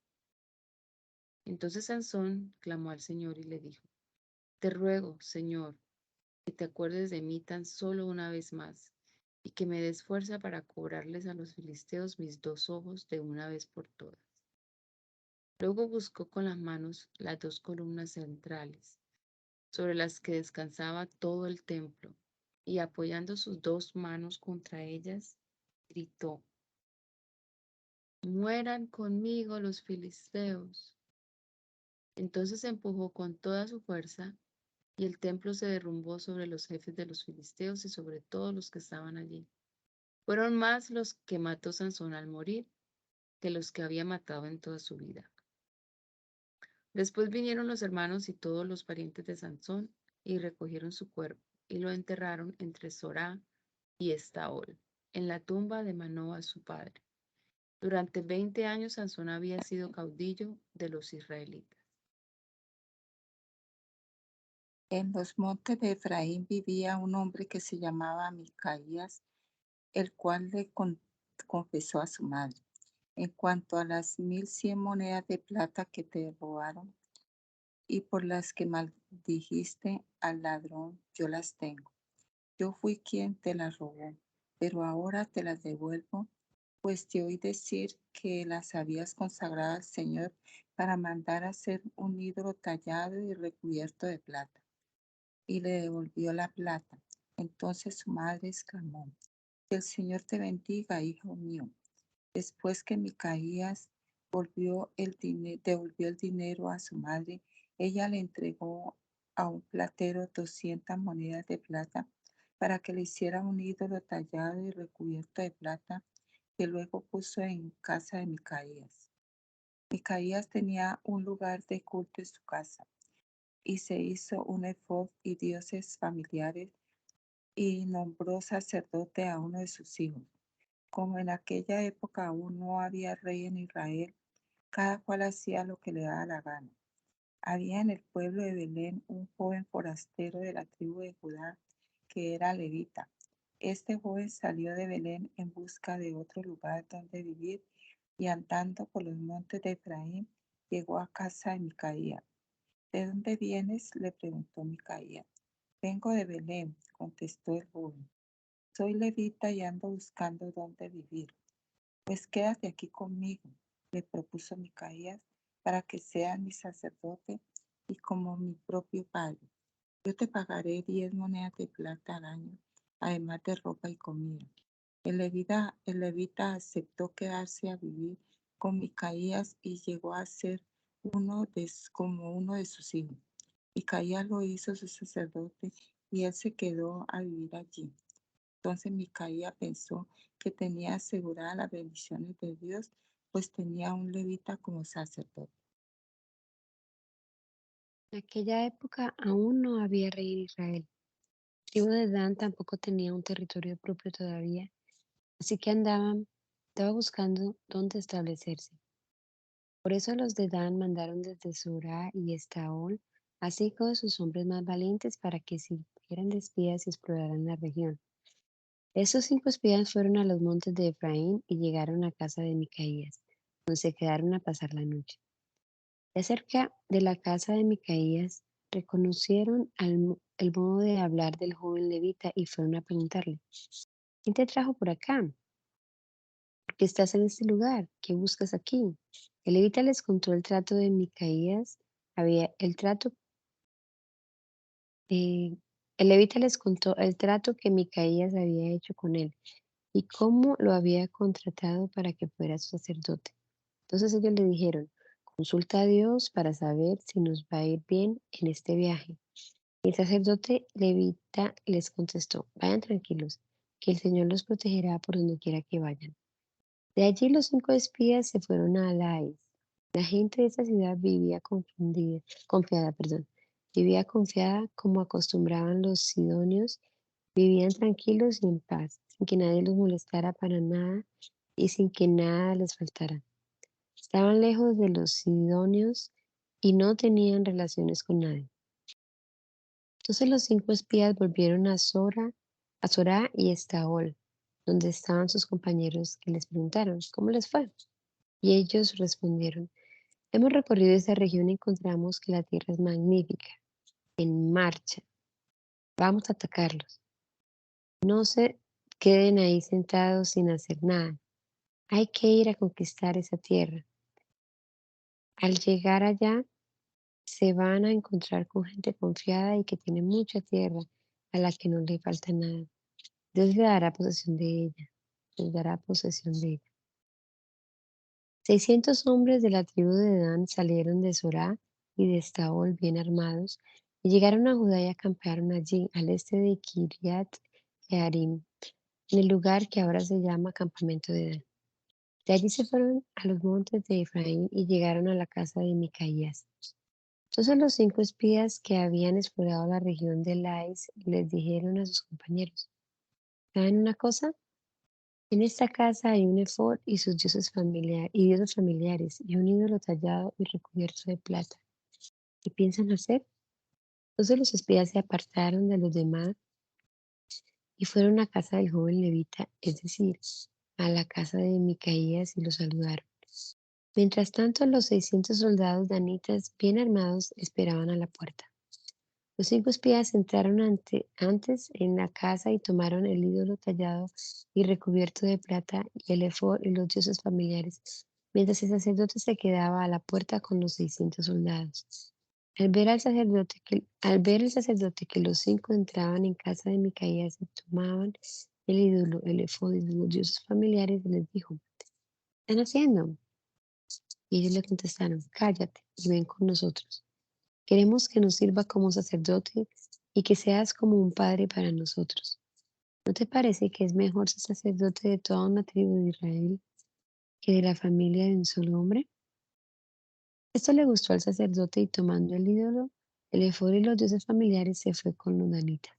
Entonces Sansón clamó al Señor y le dijo: Te ruego, Señor, que te acuerdes de mí tan solo una vez más, y que me des fuerza para cobrarles a los filisteos mis 2 ojos de una vez por todas. Luego buscó con las manos las 2 columnas centrales, sobre las que descansaba todo el templo, y apoyando sus 2 manos contra ellas, gritó: Mueran conmigo los filisteos. Entonces empujó con toda su fuerza, y el templo se derrumbó sobre los jefes de los filisteos y sobre todos los que estaban allí. Fueron más los que mató Sansón al morir que los que había matado en toda su vida. Después vinieron los hermanos y todos los parientes de Sansón y recogieron su cuerpo y lo enterraron entre Sorá y Estaol, en la tumba de Manoa su padre. Durante 20 años Sansón había sido caudillo de los israelitas. En los montes de Efraín vivía un hombre que se llamaba Micaías, el cual le confesó a su madre: En cuanto a las 1100 monedas de plata que te robaron y por las que maldijiste al ladrón, yo las tengo. Yo fui quien te las robó, pero ahora te las devuelvo, pues te oí decir que las habías consagrado al Señor para mandar a hacer un ídolo tallado y recubierto de plata. Y le devolvió la plata. Entonces su madre exclamó: Que el Señor te bendiga, hijo mío. Después que Micaías devolvió el dinero a su madre, ella le entregó a un platero 200 monedas de plata para que le hiciera un ídolo tallado y recubierto de plata, que luego puso en casa de Micaías. Micaías tenía un lugar de culto en su casa y se hizo un efod y dioses familiares y nombró sacerdote a uno de sus hijos. Como en aquella época aún no había rey en Israel, cada cual hacía lo que le daba la gana. Había en el pueblo de Belén un joven forastero de la tribu de Judá que era levita. Este joven salió de Belén en busca de otro lugar donde vivir y andando por los montes de Efraín llegó a casa de Micaías. ¿De dónde vienes?, le preguntó Micaías. Vengo de Belén, contestó el joven. Soy levita y ando buscando dónde vivir. Pues quédate aquí conmigo, le propuso Micaías, para que seas mi sacerdote y como mi propio padre. Yo te pagaré 10 monedas de plata al año, además de ropa y comida. El levita aceptó quedarse a vivir con Micaías y llegó a ser como uno de sus hijos. Micaías lo hizo su sacerdote y él se quedó a vivir allí. Entonces Micaía pensó que tenía aseguradas las bendiciones de Dios, pues tenía un levita como sacerdote. En aquella época aún no había rey en Israel. La tribu de Dan tampoco tenía un territorio propio todavía, así que estaba buscando dónde establecerse. Por eso los de Dan mandaron desde Sorá y Estaol a 5 de sus hombres más valientes para que sirvieran de espías y exploraran la región. Esos 5 espías fueron a los montes de Efraín y llegaron a casa de Micaías, donde se quedaron a pasar la noche. Ya cerca de la casa de Micaías, reconocieron el modo de hablar del joven levita y fueron a preguntarle: ¿Quién te trajo por acá? ¿Por qué estás en este lugar? ¿Qué buscas aquí? El levita les contó el trato de Micaías. Había el trato, eh, el levita les contó el trato que Micaías había hecho con él y cómo lo había contratado para que fuera su sacerdote. Entonces ellos le dijeron: Consulta a Dios para saber si nos va a ir bien en este viaje. Y el sacerdote levita les contestó: Vayan tranquilos, que el Señor los protegerá por donde quiera que vayan. De allí los 5 espías se fueron a Lais. La gente de esa ciudad vivía confiada como acostumbraban los sidonios, vivían tranquilos y en paz, sin que nadie los molestara para nada y sin que nada les faltara. Estaban lejos de los sidonios y no tenían relaciones con nadie. Entonces los 5 espías volvieron a Sorá y Estaol, donde estaban sus compañeros, que les preguntaron: ¿Cómo les fue? Y ellos respondieron: Hemos recorrido esta región y encontramos que la tierra es magnífica, en marcha. Vamos a atacarlos. No se queden ahí sentados sin hacer nada. Hay que ir a conquistar esa tierra. Al llegar allá, se van a encontrar con gente confiada y que tiene mucha tierra a la que no le falta nada. Dios le dará posesión de ella. Les dará posesión de ella. 600 hombres de la tribu de Dan salieron de Sorá y de Estaol bien armados y llegaron a Judá y acamparon allí, al este de Kiriat Jearim, en el lugar que ahora se llama campamento de Dan. De allí se fueron a los montes de Efraín y llegaron a la casa de Micaías. Entonces los 5 espías que habían explorado la región de Lais les dijeron a sus compañeros: ¿saben una cosa? En esta casa hay un efod y sus dioses familiares y un ídolo tallado y recubierto de plata. ¿Qué piensan hacer? Entonces los espías se apartaron de los demás y fueron a casa del joven levita, es decir, a la casa de Micaías, y lo saludaron. Mientras tanto, los 600 soldados danitas bien armados esperaban a la puerta. Los 5 espías entraron antes en la casa y tomaron el ídolo tallado y recubierto de plata y el efod y los dioses familiares, mientras el sacerdote se quedaba a la puerta con los 600 soldados. Al ver el sacerdote que los 5 entraban en casa de Micaías y tomaban el ídolo, el efod y los dioses familiares, les dijo: ¿qué están haciendo? Y ellos le contestaron: cállate y ven con nosotros. Queremos que nos sirva como sacerdote y que seas como un padre para nosotros. ¿No te parece que es mejor ser sacerdote de toda una tribu de Israel que de la familia de un solo hombre? Esto le gustó al sacerdote y tomando el ídolo, el efod y los dioses familiares se fue con los danitas,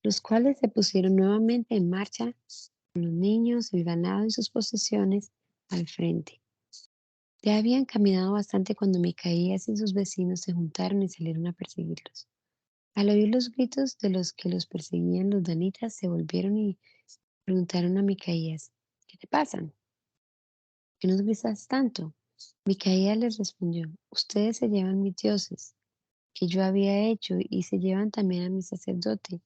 los cuales se pusieron nuevamente en marcha con los niños, el ganado y sus posesiones al frente. Ya habían caminado bastante cuando Micaías y sus vecinos se juntaron y salieron a perseguirlos. Al oír los gritos de los que los perseguían, los danitas se volvieron y preguntaron a Micaías: ¿qué te pasa? ¿Qué nos gritas tanto? Micaías les respondió: ustedes se llevan mis dioses que yo había hecho y se llevan también a mi sacerdote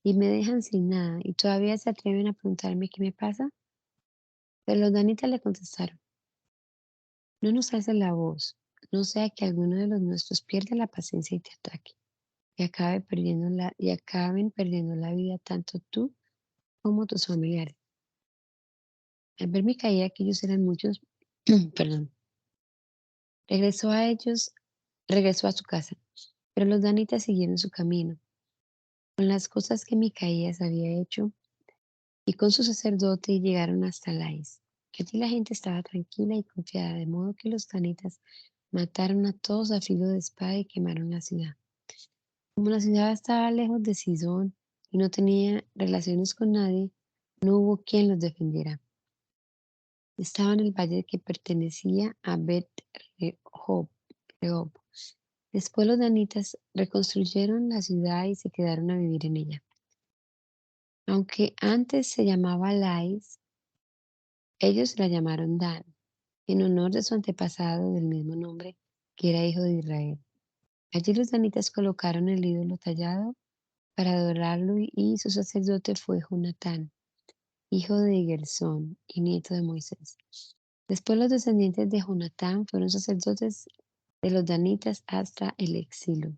y me dejan sin nada y todavía se atreven a preguntarme qué me pasa. Pero los danitas le contestaron: no nos alces la voz, no sea que alguno de los nuestros pierda la paciencia y te ataque y acaben perdiendo la vida tanto tú como tus familiares. Al ver Micaía que ellos eran muchos, perdón, regresó a ellos, regresó a su casa, pero los danitas siguieron su camino, con las cosas que Micaías había hecho y con su sacerdote, y llegaron hasta Lais. Allí la gente estaba tranquila y confiada, de modo que los danitas mataron a todos a filo de espada y quemaron la ciudad. Como la ciudad estaba lejos de Sidón y no tenía relaciones con nadie, no hubo quien los defendiera. Estaba en el valle que pertenecía a Bet-Rehob. Rehob. Después los danitas reconstruyeron la ciudad y se quedaron a vivir en ella. Aunque antes se llamaba Lais, ellos la llamaron Dan, en honor de su antepasado del mismo nombre, que era hijo de Israel. Allí los danitas colocaron el ídolo tallado para adorarlo y su sacerdote fue Jonatán, hijo de Gersón y nieto de Moisés. Después los descendientes de Jonatán fueron sacerdotes de los danitas hasta el exilio.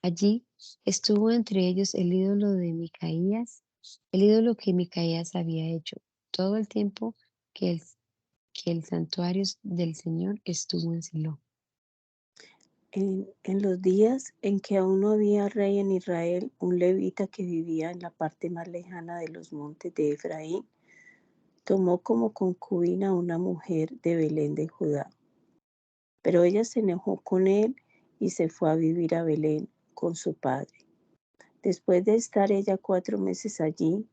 Allí estuvo entre ellos el ídolo de Micaías, el ídolo que Micaías había hecho, todo el tiempo que el santuario del Señor estuvo en Silo. En los días en que aún no había rey en Israel, un levita que vivía en la parte más lejana de los montes de Efraín, tomó como concubina a una mujer de Belén de Judá. Pero ella se enojó con él y se fue a vivir a Belén con su padre. Después de estar ella 4 meses allí,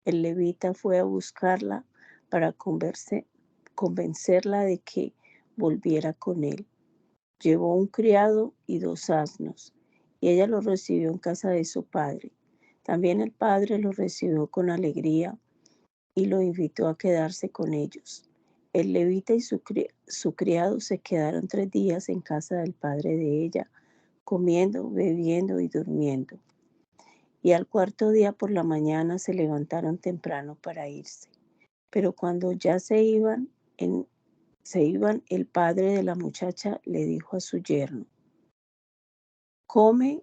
el levita fue a buscarla para convencerla de que volviera con él. Llevó un criado y 2 asnos, y ella los recibió en casa de su padre. También el padre lo recibió con alegría y lo invitó a quedarse con ellos. El levita y su criado se quedaron 3 días en casa del padre de ella, comiendo, bebiendo y durmiendo. Y al cuarto día por la mañana se levantaron temprano para irse. Pero cuando ya se iban, el padre de la muchacha le dijo a su yerno: come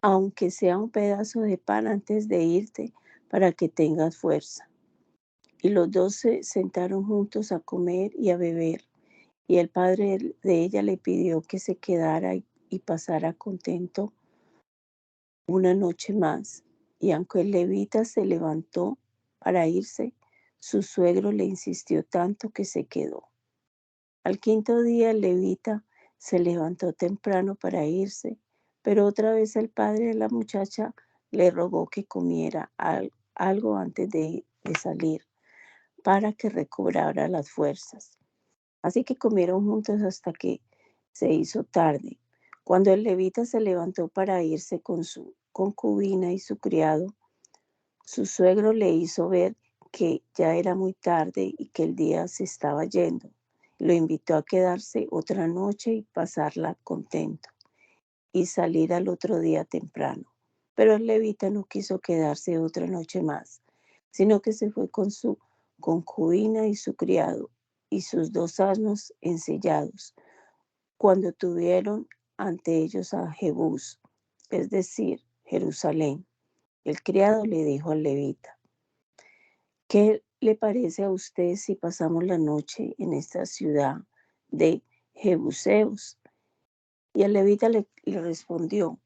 aunque sea un pedazo de pan antes de irte, para que tengas fuerza. Y los dos se sentaron juntos a comer y a beber. Y el padre de ella le pidió que se quedara y pasara contento una noche más. Y aunque el levita se levantó para irse, su suegro le insistió tanto que se quedó. Al quinto día el levita se levantó temprano para irse, pero otra vez el padre de la muchacha le rogó que comiera algo antes de salir para que recobrara las fuerzas. Así que comieron juntos hasta que se hizo tarde. Cuando el levita se levantó para irse con su concubina y su criado, su suegro le hizo ver que ya era muy tarde y que el día se estaba yendo. Lo invitó a quedarse otra noche y pasarla contento y salir al otro día temprano. Pero el levita no quiso quedarse otra noche más, sino que se fue con su concubina y su criado y sus 2 asnos ensillados, cuando tuvieron ante ellos a Jebús, es decir, Jerusalén. El criado le dijo al levita: ¿qué le parece a usted si pasamos la noche en esta ciudad de Jebuseos? Y el levita le respondió: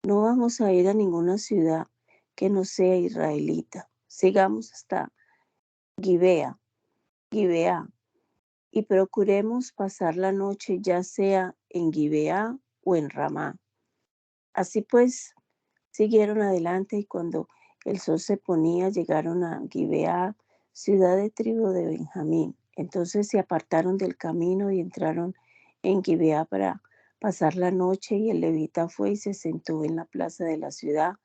no vamos a ir a ninguna ciudad que no sea israelita. Sigamos hasta Gibea, y procuremos pasar la noche ya sea en Gibea o en Ramá. Así pues, siguieron adelante y cuando el sol se ponía llegaron a Gibea, ciudad de tribu de Benjamín. Entonces se apartaron del camino y entraron en Gibea para pasar la noche, y el levita fue y se sentó en la plaza de la ciudad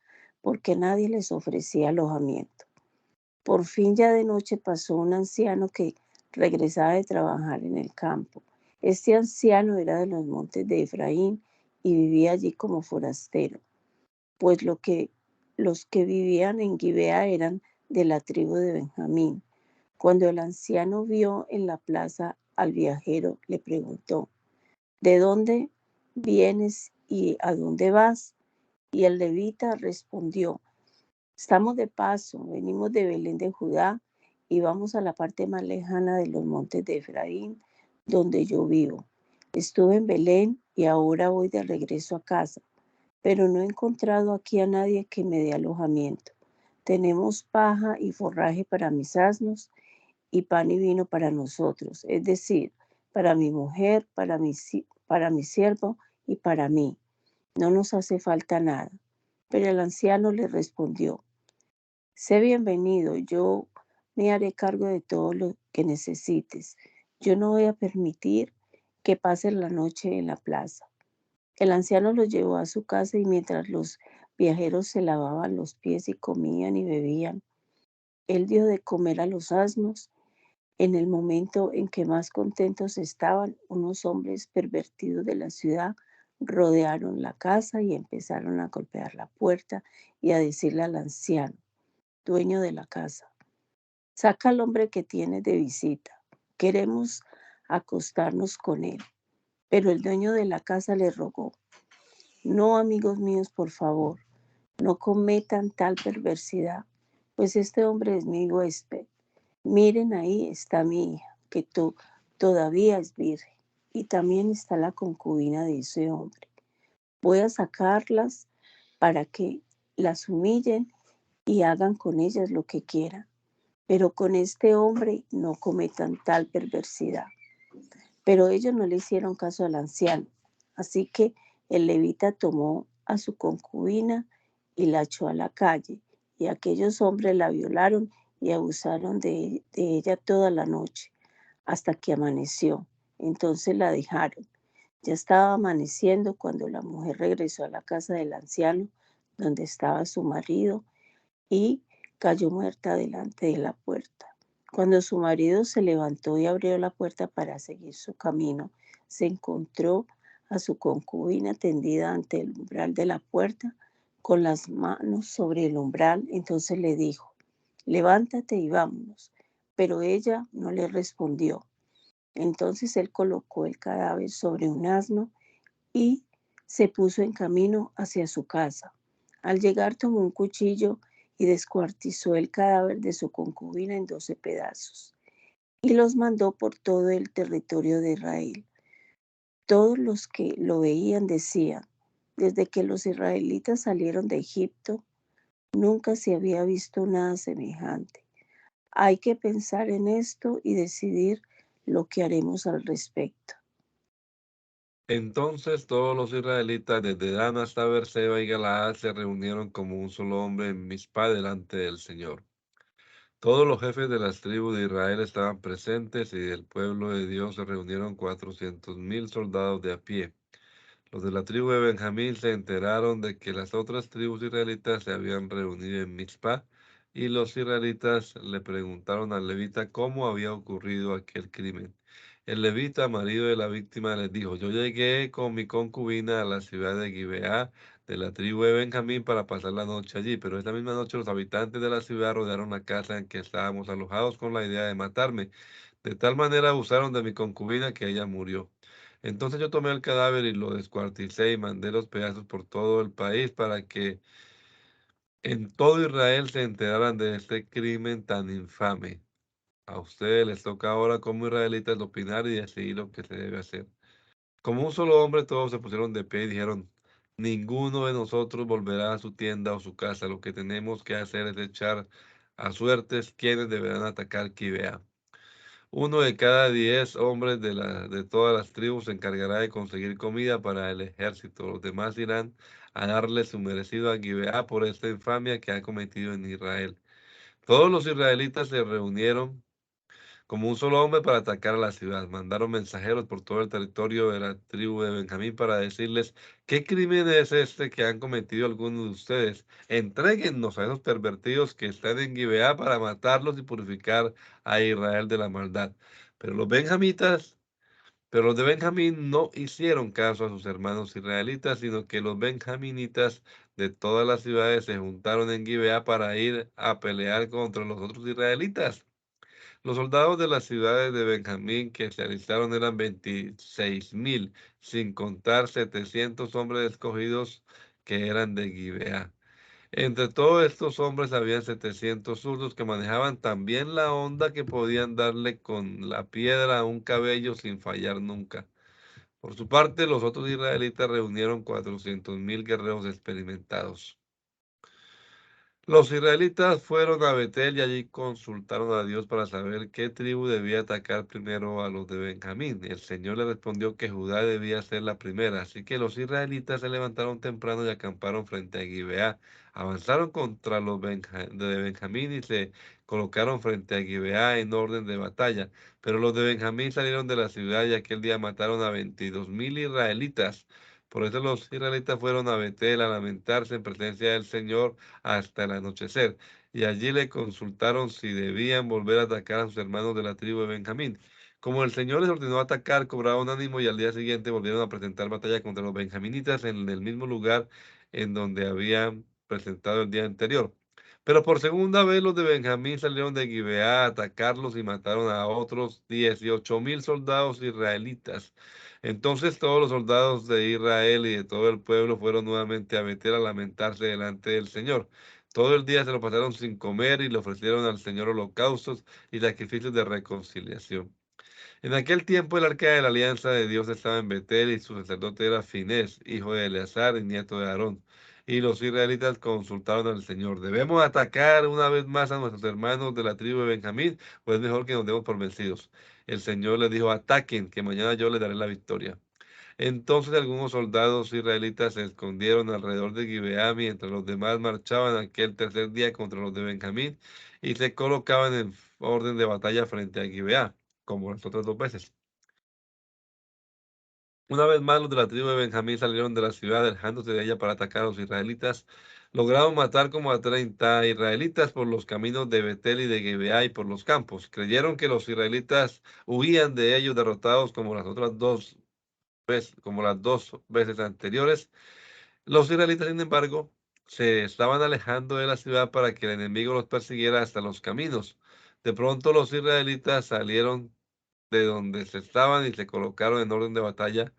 porque nadie les ofrecía alojamiento. Por fin ya de noche pasó un anciano que regresaba de trabajar en el campo. Este anciano era de los montes de Efraín y vivía allí como forastero, pues los que vivían en Gibea eran de la tribu de Benjamín. Cuando el anciano vio en la plaza al viajero, le preguntó: ¿de dónde vienes y a dónde vas? Y el levita respondió: estamos de paso, venimos de Belén de Judá y vamos a la parte más lejana de los montes de Efraín, donde yo vivo. Estuve en Belén y ahora voy de regreso a casa, pero no he encontrado aquí a nadie que me dé alojamiento. Tenemos paja y forraje para mis asnos y pan y vino para nosotros, es decir, para mi mujer, para mi siervo y para mí. No nos hace falta nada. Pero el anciano le respondió: sé bienvenido, yo me haré cargo de todo lo que necesites. Yo no voy a permitir que pases la noche en la plaza. El anciano los llevó a su casa y mientras los viajeros se lavaban los pies y comían y bebían, él dio de comer a los asnos. En el momento en que más contentos estaban, unos hombres pervertidos de la ciudad rodearon la casa y empezaron a golpear la puerta y a decirle al anciano, dueño de la casa: saca al hombre que tienes de visita. Queremos acostarnos con él. Pero el dueño de la casa le rogó: no, amigos míos, por favor, no cometan tal perversidad, pues este hombre es mi huésped. Miren, ahí está mi hija, que todavía es virgen, y también está la concubina de ese hombre. Voy a sacarlas para que las humillen y hagan con ellas lo que quieran, pero con este hombre no cometan tal perversidad. Pero ellos no le hicieron caso al anciano, así que el levita tomó a su concubina y la echó a la calle, y aquellos hombres la violaron y abusaron de ella toda la noche, hasta que amaneció. Entonces la dejaron. Ya estaba amaneciendo cuando la mujer regresó a la casa del anciano, donde estaba su marido, y cayó muerta delante de la puerta. Cuando su marido se levantó y abrió la puerta para seguir su camino, se encontró a su concubina tendida ante el umbral de la puerta, con las manos sobre el umbral. Entonces le dijo: levántate y vámonos. Pero ella no le respondió. Entonces él colocó el cadáver sobre un asno y se puso en camino hacia su casa. Al llegar tomó un cuchillo y descuartizó el cadáver de su concubina en 12 pedazos y los mandó por todo el territorio de Israel. Todos los que lo veían decían: desde que los israelitas salieron de Egipto, nunca se había visto nada semejante. Hay que pensar en esto y decidir lo que haremos al respecto. Entonces todos los israelitas, desde Dan hasta Beerseba y Galaad, se reunieron como un solo hombre en Mizpá delante del Señor. Todos los jefes de las tribus de Israel estaban presentes y del pueblo de Dios se reunieron 400,000 soldados de a pie. Los de la tribu de Benjamín se enteraron de que las otras tribus israelitas se habían reunido en Mizpá, y los israelitas le preguntaron al levita cómo había ocurrido aquel crimen. El levita, marido de la víctima, les dijo: yo llegué con mi concubina a la ciudad de Gibeá de la tribu de Benjamín para pasar la noche allí, pero esa misma noche los habitantes de la ciudad rodearon la casa en que estábamos alojados con la idea de matarme. De tal manera abusaron de mi concubina que ella murió. Entonces yo tomé el cadáver y lo descuarticé y mandé los pedazos por todo el país para que en todo Israel se enteraran de este crimen tan infame. A ustedes les toca ahora como israelitas opinar y decidir lo que se debe hacer. Como un solo hombre todos se pusieron de pie y dijeron: ninguno de nosotros volverá a su tienda o su casa. Lo que tenemos que hacer es echar a suertes quienes deberán atacar Gibea. Uno de cada 10 hombres de todas las tribus se encargará de conseguir comida para el ejército. Los demás irán a darle su merecido a Gibeá por esta infamia que ha cometido en Israel. Todos los israelitas se reunieron como un solo hombre para atacar a la ciudad. Mandaron mensajeros por todo el territorio de la tribu de Benjamín para decirles: ¿qué crimen es este que han cometido algunos de ustedes? Entréguennos a esos pervertidos que están en Gibeá para matarlos y purificar a Israel de la maldad. Pero los benjamitas, pero los de Benjamín no hicieron caso a sus hermanos israelitas, sino que los benjaminitas de todas las ciudades se juntaron en Gibeá para ir a pelear contra los otros israelitas. Los soldados de las ciudades de Benjamín que se alistaron eran 26,000, sin contar 700 hombres escogidos que eran de Gibeá. Entre todos estos hombres habían 700 zurdos que manejaban tan bien la honda que podían darle con la piedra a un cabello sin fallar nunca. Por su parte, los otros israelitas reunieron 400,000 guerreros experimentados. Los israelitas fueron a Betel y allí consultaron a Dios para saber qué tribu debía atacar primero a los de Benjamín. El Señor le respondió que Judá debía ser la primera, así que los israelitas se levantaron temprano y acamparon frente a Gibeá. Avanzaron contra los de Benjamín y se colocaron frente a Gibeá en orden de batalla. Pero los de Benjamín salieron de la ciudad y aquel día mataron a 22,000 israelitas. Por eso los israelitas fueron a Betel a lamentarse en presencia del Señor hasta el anochecer, y allí le consultaron si debían volver a atacar a sus hermanos de la tribu de Benjamín. Como el Señor les ordenó atacar, cobraron ánimo y al día siguiente volvieron a presentar batalla contra los benjaminitas en el mismo lugar en donde habían presentado el día anterior. Pero por segunda vez los de Benjamín salieron de Gibeá a atacarlos y mataron a otros 18,000 soldados israelitas. Entonces todos los soldados de Israel y de todo el pueblo fueron nuevamente a Betel a lamentarse delante del Señor. Todo el día se lo pasaron sin comer y le ofrecieron al Señor holocaustos y sacrificios de reconciliación. En aquel tiempo el arca de la alianza de Dios estaba en Betel y su sacerdote era Finés, hijo de Eleazar y nieto de Aarón. Y los israelitas consultaron al Señor: ¿debemos atacar una vez más a nuestros hermanos de la tribu de Benjamín, o es mejor que nos demos por vencidos? El Señor les dijo: ataquen, que mañana yo les daré la victoria. Entonces algunos soldados israelitas se escondieron alrededor de Gibeá mientras los demás marchaban aquel tercer día contra los de Benjamín y se colocaban en orden de batalla frente a Gibeá, como las otras dos veces. Una vez más, los de la tribu de Benjamín salieron de la ciudad, alejándose de ella para atacar a los israelitas. Lograron matar como a 30 israelitas por los caminos de Betel y de Gibeá y por los campos. Creyeron que los israelitas huían de ellos derrotados como las dos veces anteriores. Los israelitas, sin embargo, se estaban alejando de la ciudad para que el enemigo los persiguiera hasta los caminos. De pronto los israelitas salieron de donde se estaban y se colocaron en orden de batalla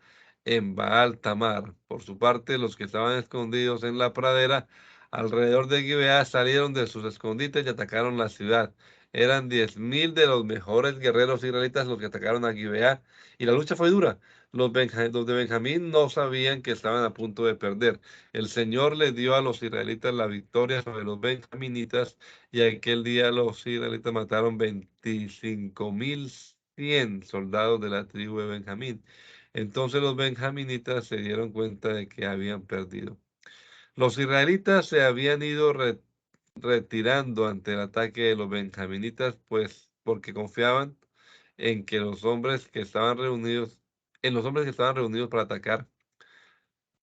en Baal Tamar. Por su parte, los que estaban escondidos en la pradera alrededor de Gibeá salieron de sus escondites y atacaron la ciudad. Eran 10.000 de los mejores guerreros israelitas los que atacaron a Gibeá y la lucha fue dura. Los de Benjamín no sabían que estaban a punto de perder. El Señor le dio a los israelitas la victoria sobre los benjaminitas y aquel día los israelitas mataron 25.100 soldados de la tribu de Benjamín. Entonces los benjaminitas se dieron cuenta de que habían perdido. Los israelitas se habían ido retirando ante el ataque de los benjaminitas, pues porque confiaban en que los hombres que estaban reunidos, en los hombres que estaban reunidos para atacar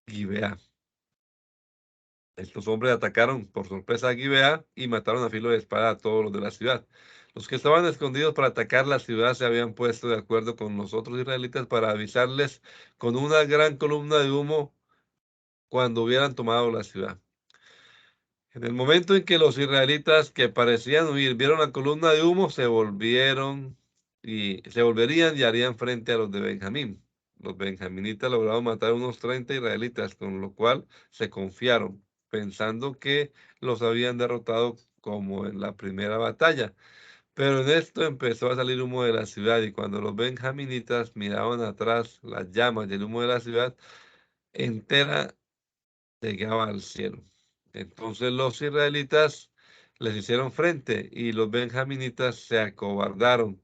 Gibeá. Estos hombres atacaron por sorpresa a Gibeá y mataron a filo de espada a todos los de la ciudad. Los que estaban escondidos para atacar la ciudad se habían puesto de acuerdo con los otros israelitas para avisarles con una gran columna de humo cuando hubieran tomado la ciudad. En el momento en que los israelitas que parecían huir vieron la columna de humo, se volverían y harían frente a los de Benjamín. Los benjaminitas lograron matar unos 30 israelitas, con lo cual se confiaron, pensando que los habían derrotado como en la primera batalla. Pero en esto empezó a salir humo de la ciudad y cuando los benjaminitas miraban atrás, las llamas y el humo de la ciudad entera llegaba al cielo. Entonces los israelitas les hicieron frente y los benjaminitas se acobardaron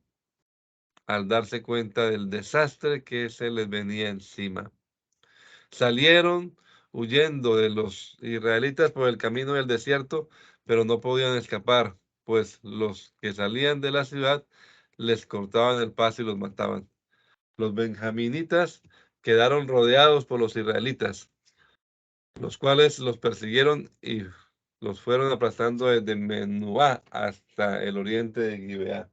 al darse cuenta del desastre que se les venía encima. Salieron huyendo de los israelitas por el camino del desierto, pero no podían escapar, pues los que salían de la ciudad les cortaban el paso y los mataban. Los benjaminitas quedaron rodeados por los israelitas, los cuales los persiguieron y los fueron aplastando desde Menuá hasta el oriente de Gibeá.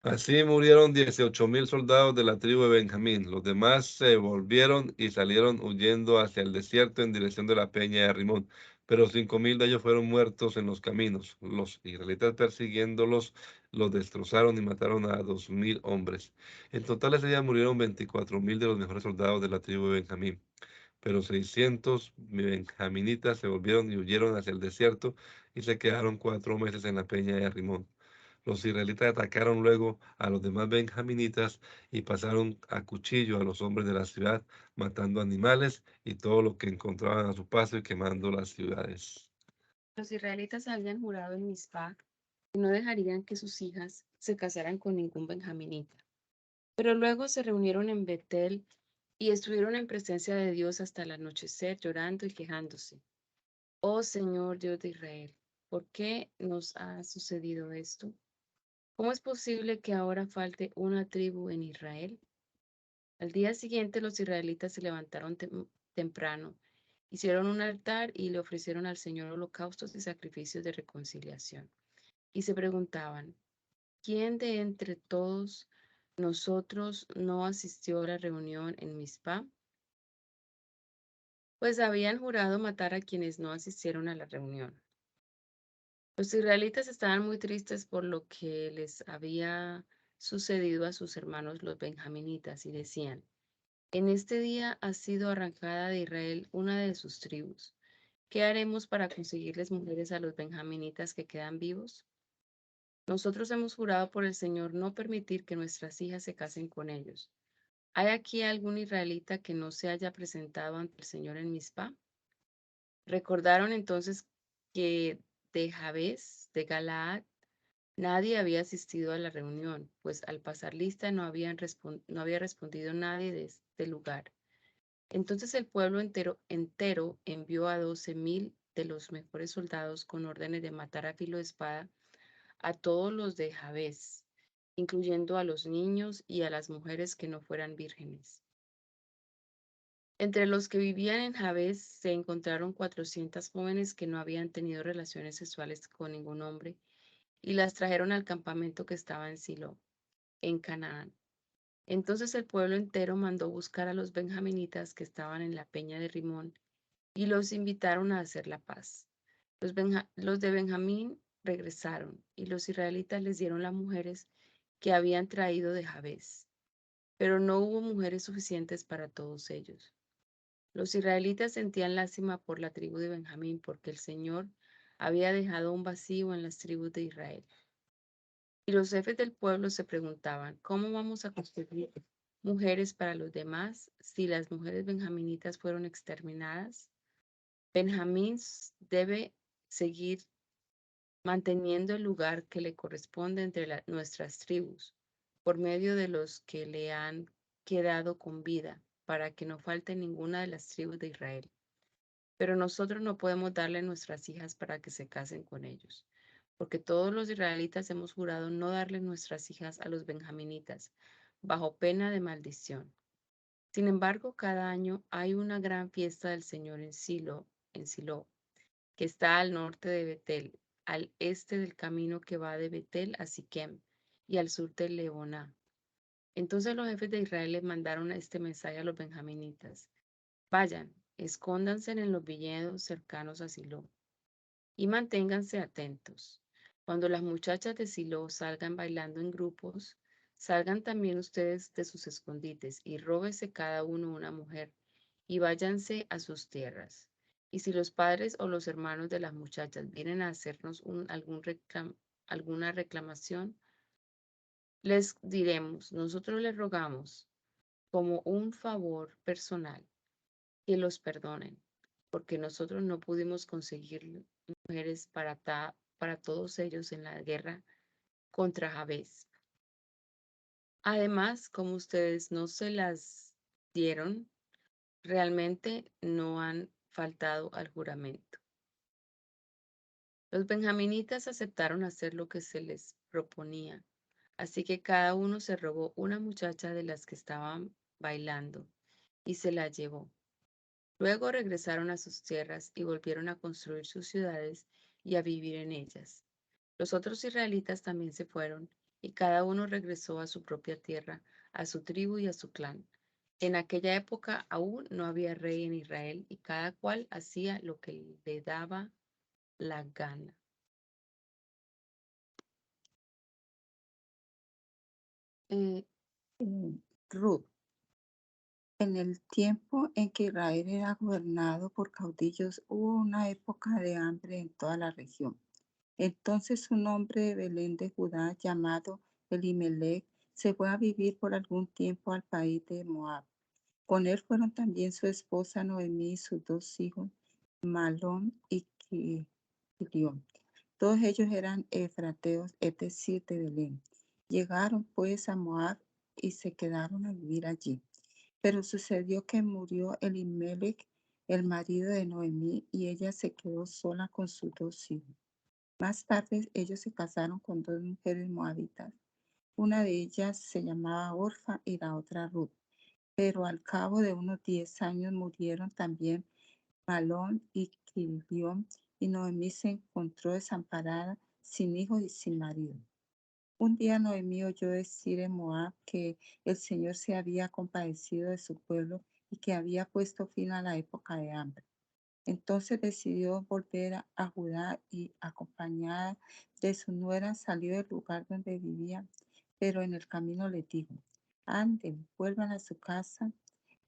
Así murieron 18.000 soldados de la tribu de Benjamín. Los demás se volvieron y salieron huyendo hacia el desierto en dirección de la peña de Rimón. Pero 5.000 de ellos fueron muertos en los caminos. Los israelitas persiguiéndolos los destrozaron y mataron a 2.000 hombres. En total ese día murieron 24.000 de los mejores soldados de la tribu de Benjamín. Pero 600 benjaminitas se volvieron y huyeron hacia el desierto y se quedaron 4 meses en la peña de Rimón. Los israelitas atacaron luego a los demás benjaminitas y pasaron a cuchillo a los hombres de la ciudad, matando animales y todo lo que encontraban a su paso y quemando las ciudades. Los israelitas habían jurado en Mizpah que no dejarían que sus hijas se casaran con ningún benjaminita. Pero luego se reunieron en Betel y estuvieron en presencia de Dios hasta el anochecer, llorando y quejándose. Oh Señor Dios de Israel, ¿por qué nos ha sucedido esto? ¿Cómo es posible que ahora falte una tribu en Israel? Al día siguiente los israelitas se levantaron temprano, hicieron un altar y le ofrecieron al Señor holocaustos y sacrificios de reconciliación. Y se preguntaban, ¿quién de entre todos nosotros no asistió a la reunión en Mizpah? Pues habían jurado matar a quienes no asistieron a la reunión. Los israelitas estaban muy tristes por lo que les había sucedido a sus hermanos los benjaminitas y decían, en este día ha sido arrancada de Israel una de sus tribus. ¿Qué haremos para conseguirles mujeres a los benjaminitas que quedan vivos? Nosotros hemos jurado por el Señor no permitir que nuestras hijas se casen con ellos. ¿Hay aquí algún israelita que no se haya presentado ante el Señor en Mizpah? Recordaron entonces que de Jabes, de Galaad, nadie había asistido a la reunión, pues al pasar lista no había respondido nadie de este lugar. Entonces el pueblo entero envió a 12.000 de los mejores soldados con órdenes de matar a filo de espada a todos los de Jabes, incluyendo a los niños y a las mujeres que no fueran vírgenes. Entre los que vivían en Jabes se encontraron 400 jóvenes que no habían tenido relaciones sexuales con ningún hombre y las trajeron al campamento que estaba en Silo, en Canaán. Entonces el pueblo entero mandó buscar a los benjaminitas que estaban en la peña de Rimón y los invitaron a hacer la paz. Los de Benjamín regresaron y los israelitas les dieron las mujeres que habían traído de Jabes, pero no hubo mujeres suficientes para todos ellos. Los israelitas sentían lástima por la tribu de Benjamín porque el Señor había dejado un vacío en las tribus de Israel. Y los jefes del pueblo se preguntaban, ¿cómo vamos a conseguir mujeres para los demás si las mujeres benjaminitas fueron exterminadas? Benjamín debe seguir manteniendo el lugar que le corresponde entre nuestras tribus, por medio de los que le han quedado con vida, para que no falte ninguna de las tribus de Israel. Pero nosotros no podemos darle nuestras hijas para que se casen con ellos, porque todos los israelitas hemos jurado no darle nuestras hijas a los benjaminitas, bajo pena de maldición. Sin embargo, cada año hay una gran fiesta del Señor en Silo, que está al norte de Betel, al este del camino que va de Betel a Siquem y al sur de Leboná. Entonces los jefes de Israel les mandaron este mensaje a los benjaminitas: vayan, escóndanse en los viñedos cercanos a Silo y manténganse atentos. Cuando las muchachas de Silo salgan bailando en grupos, salgan también ustedes de sus escondites y róbese cada uno una mujer y váyanse a sus tierras. Y si los padres o los hermanos de las muchachas vienen a hacernos alguna reclamación, les diremos, nosotros les rogamos como un favor personal que los perdonen, porque nosotros no pudimos conseguir mujeres para todos ellos en la guerra contra Jabes. Además, como ustedes no se las dieron, realmente no han faltado al juramento. Los benjaminitas aceptaron hacer lo que se les proponía, así que cada uno se robó una muchacha de las que estaban bailando y se la llevó. Luego regresaron a sus tierras y volvieron a construir sus ciudades y a vivir en ellas. Los otros israelitas también se fueron y cada uno regresó a su propia tierra, a su tribu y a su clan. En aquella época aún no había rey en Israel y cada cual hacía lo que le daba la gana. Eh, Ruth. En el tiempo en que Israel era gobernado por caudillos, hubo una época de hambre en toda la región. Entonces un hombre de Belén de Judá llamado Elimelech se fue a vivir por algún tiempo al país de Moab. Con él fueron también su esposa Noemí y sus dos hijos, Malón y Quilión. Todos ellos eran efrateos, es decir, de Belén. Llegaron pues a Moab y se quedaron a vivir allí. Pero sucedió que murió Elimelech, el marido de Noemí, y ella se quedó sola con sus dos hijos. Más tarde ellos se casaron con dos mujeres moabitas. Una de ellas se llamaba Orfa y la otra Ruth. Pero al cabo de unos 10 años murieron también Malón y Quilión, y Noemí se encontró desamparada, sin hijos y sin marido. Un día Noemí oyó decir en Moab que el Señor se había compadecido de su pueblo y que había puesto fin a la época de hambre. Entonces decidió volver a Judá y, acompañada de su nuera, salió del lugar donde vivía, pero en el camino le dijo: anden, vuelvan a su casa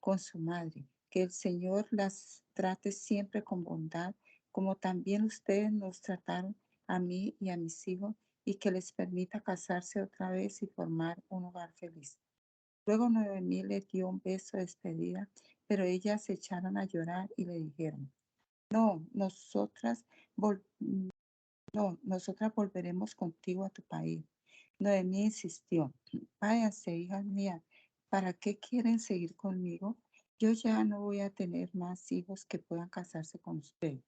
con su madre, que el Señor las trate siempre con bondad, como también ustedes nos trataron a mí y a mis hijos, y que les permita casarse otra vez y formar un hogar feliz. Luego Noemí le dio un beso de despedida, pero ellas se echaron a llorar y le dijeron: no, nosotras volveremos contigo a tu país. Noemí insistió: váyanse, hijas mías, ¿para qué quieren seguir conmigo? Yo ya no voy a tener más hijos que puedan casarse con usted.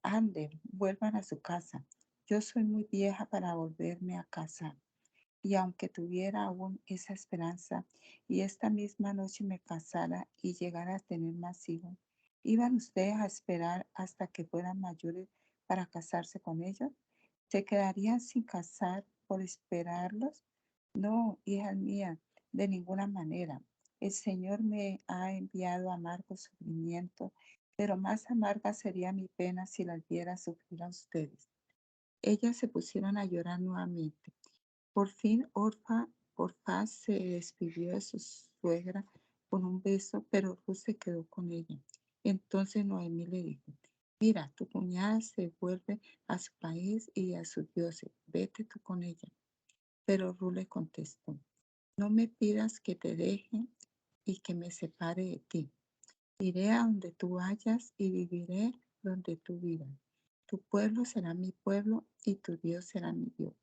Anden, vuelvan a su casa. Yo soy muy vieja para volverme a casar. Y aunque tuviera aún esa esperanza y esta misma noche me casara y llegara a tener más hijos, ¿iban ustedes a esperar hasta que fueran mayores para casarse con ellos? ¿Se quedarían sin casar por esperarlos? No, hija mía, de ninguna manera. El Señor me ha enviado amargo sufrimiento, pero más amarga sería mi pena si las viera sufrir a ustedes. Ellas se pusieron a llorar nuevamente. Por fin Orfa se despidió de su suegra con un beso, pero Ruth se quedó con ella. Entonces Noemí le dijo, mira, tu cuñada se vuelve a su país y a sus dioses, vete tú con ella. Pero Ruth le contestó, no me pidas que te deje y que me separe de ti. Iré a donde tú vayas y viviré donde tú vivas. Tu pueblo será mi pueblo y tu Dios será mi Dios.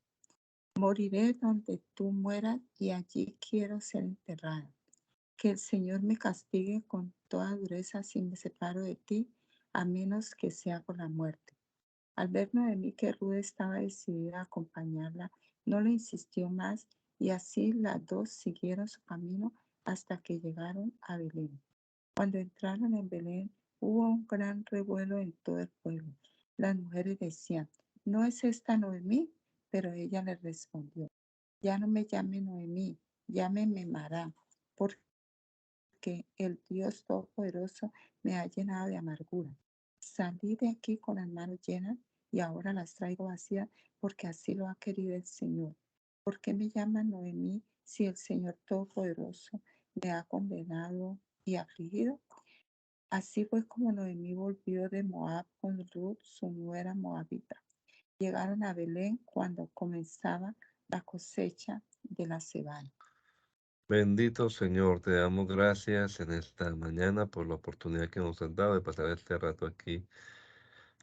Moriré donde tú mueras y allí quiero ser enterrada. Que el Señor me castigue con toda dureza si me separo de ti, a menos que sea por la muerte. Al ver Noemí que Ruth estaba decidida a acompañarla, no le insistió más y así las dos siguieron su camino hasta que llegaron a Belén. Cuando entraron en Belén, hubo un gran revuelo en todo el pueblo. Las mujeres decían, ¿no es esta Noemí? Pero ella les respondió, ya no me llame Noemí, llámeme Mará, porque el Dios Todopoderoso me ha llenado de amargura. Salí de aquí con las manos llenas y ahora las traigo vacías porque así lo ha querido el Señor. ¿Por qué me llaman Noemí si el Señor Todopoderoso me ha condenado y afligido? Así fue como Noemí volvió de Moab con Ruth, su nuera moabita. Llegaron a Belén cuando comenzaba la cosecha de la cebada. Bendito Señor, te damos gracias en esta mañana por la oportunidad que nos has dado de pasar este rato aquí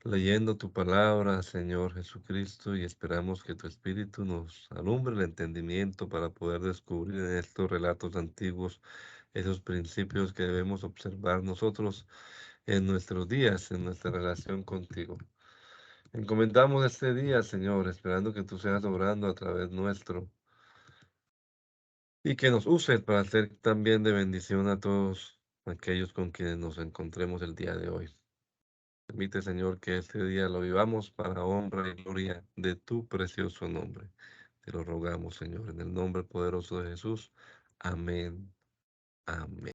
leyendo tu palabra, Señor Jesucristo, y esperamos que tu Espíritu nos alumbre el entendimiento para poder descubrir en estos relatos antiguos esos principios que debemos observar nosotros en nuestros días, en nuestra relación contigo. Encomendamos este día, Señor, esperando que tú seas obrando a través nuestro y que nos uses para ser también de bendición a todos aquellos con quienes nos encontremos el día de hoy. Permite, Señor, que este día lo vivamos para honra y gloria de tu precioso nombre. Te lo rogamos, Señor, en el nombre poderoso de Jesús. Amén. Amén.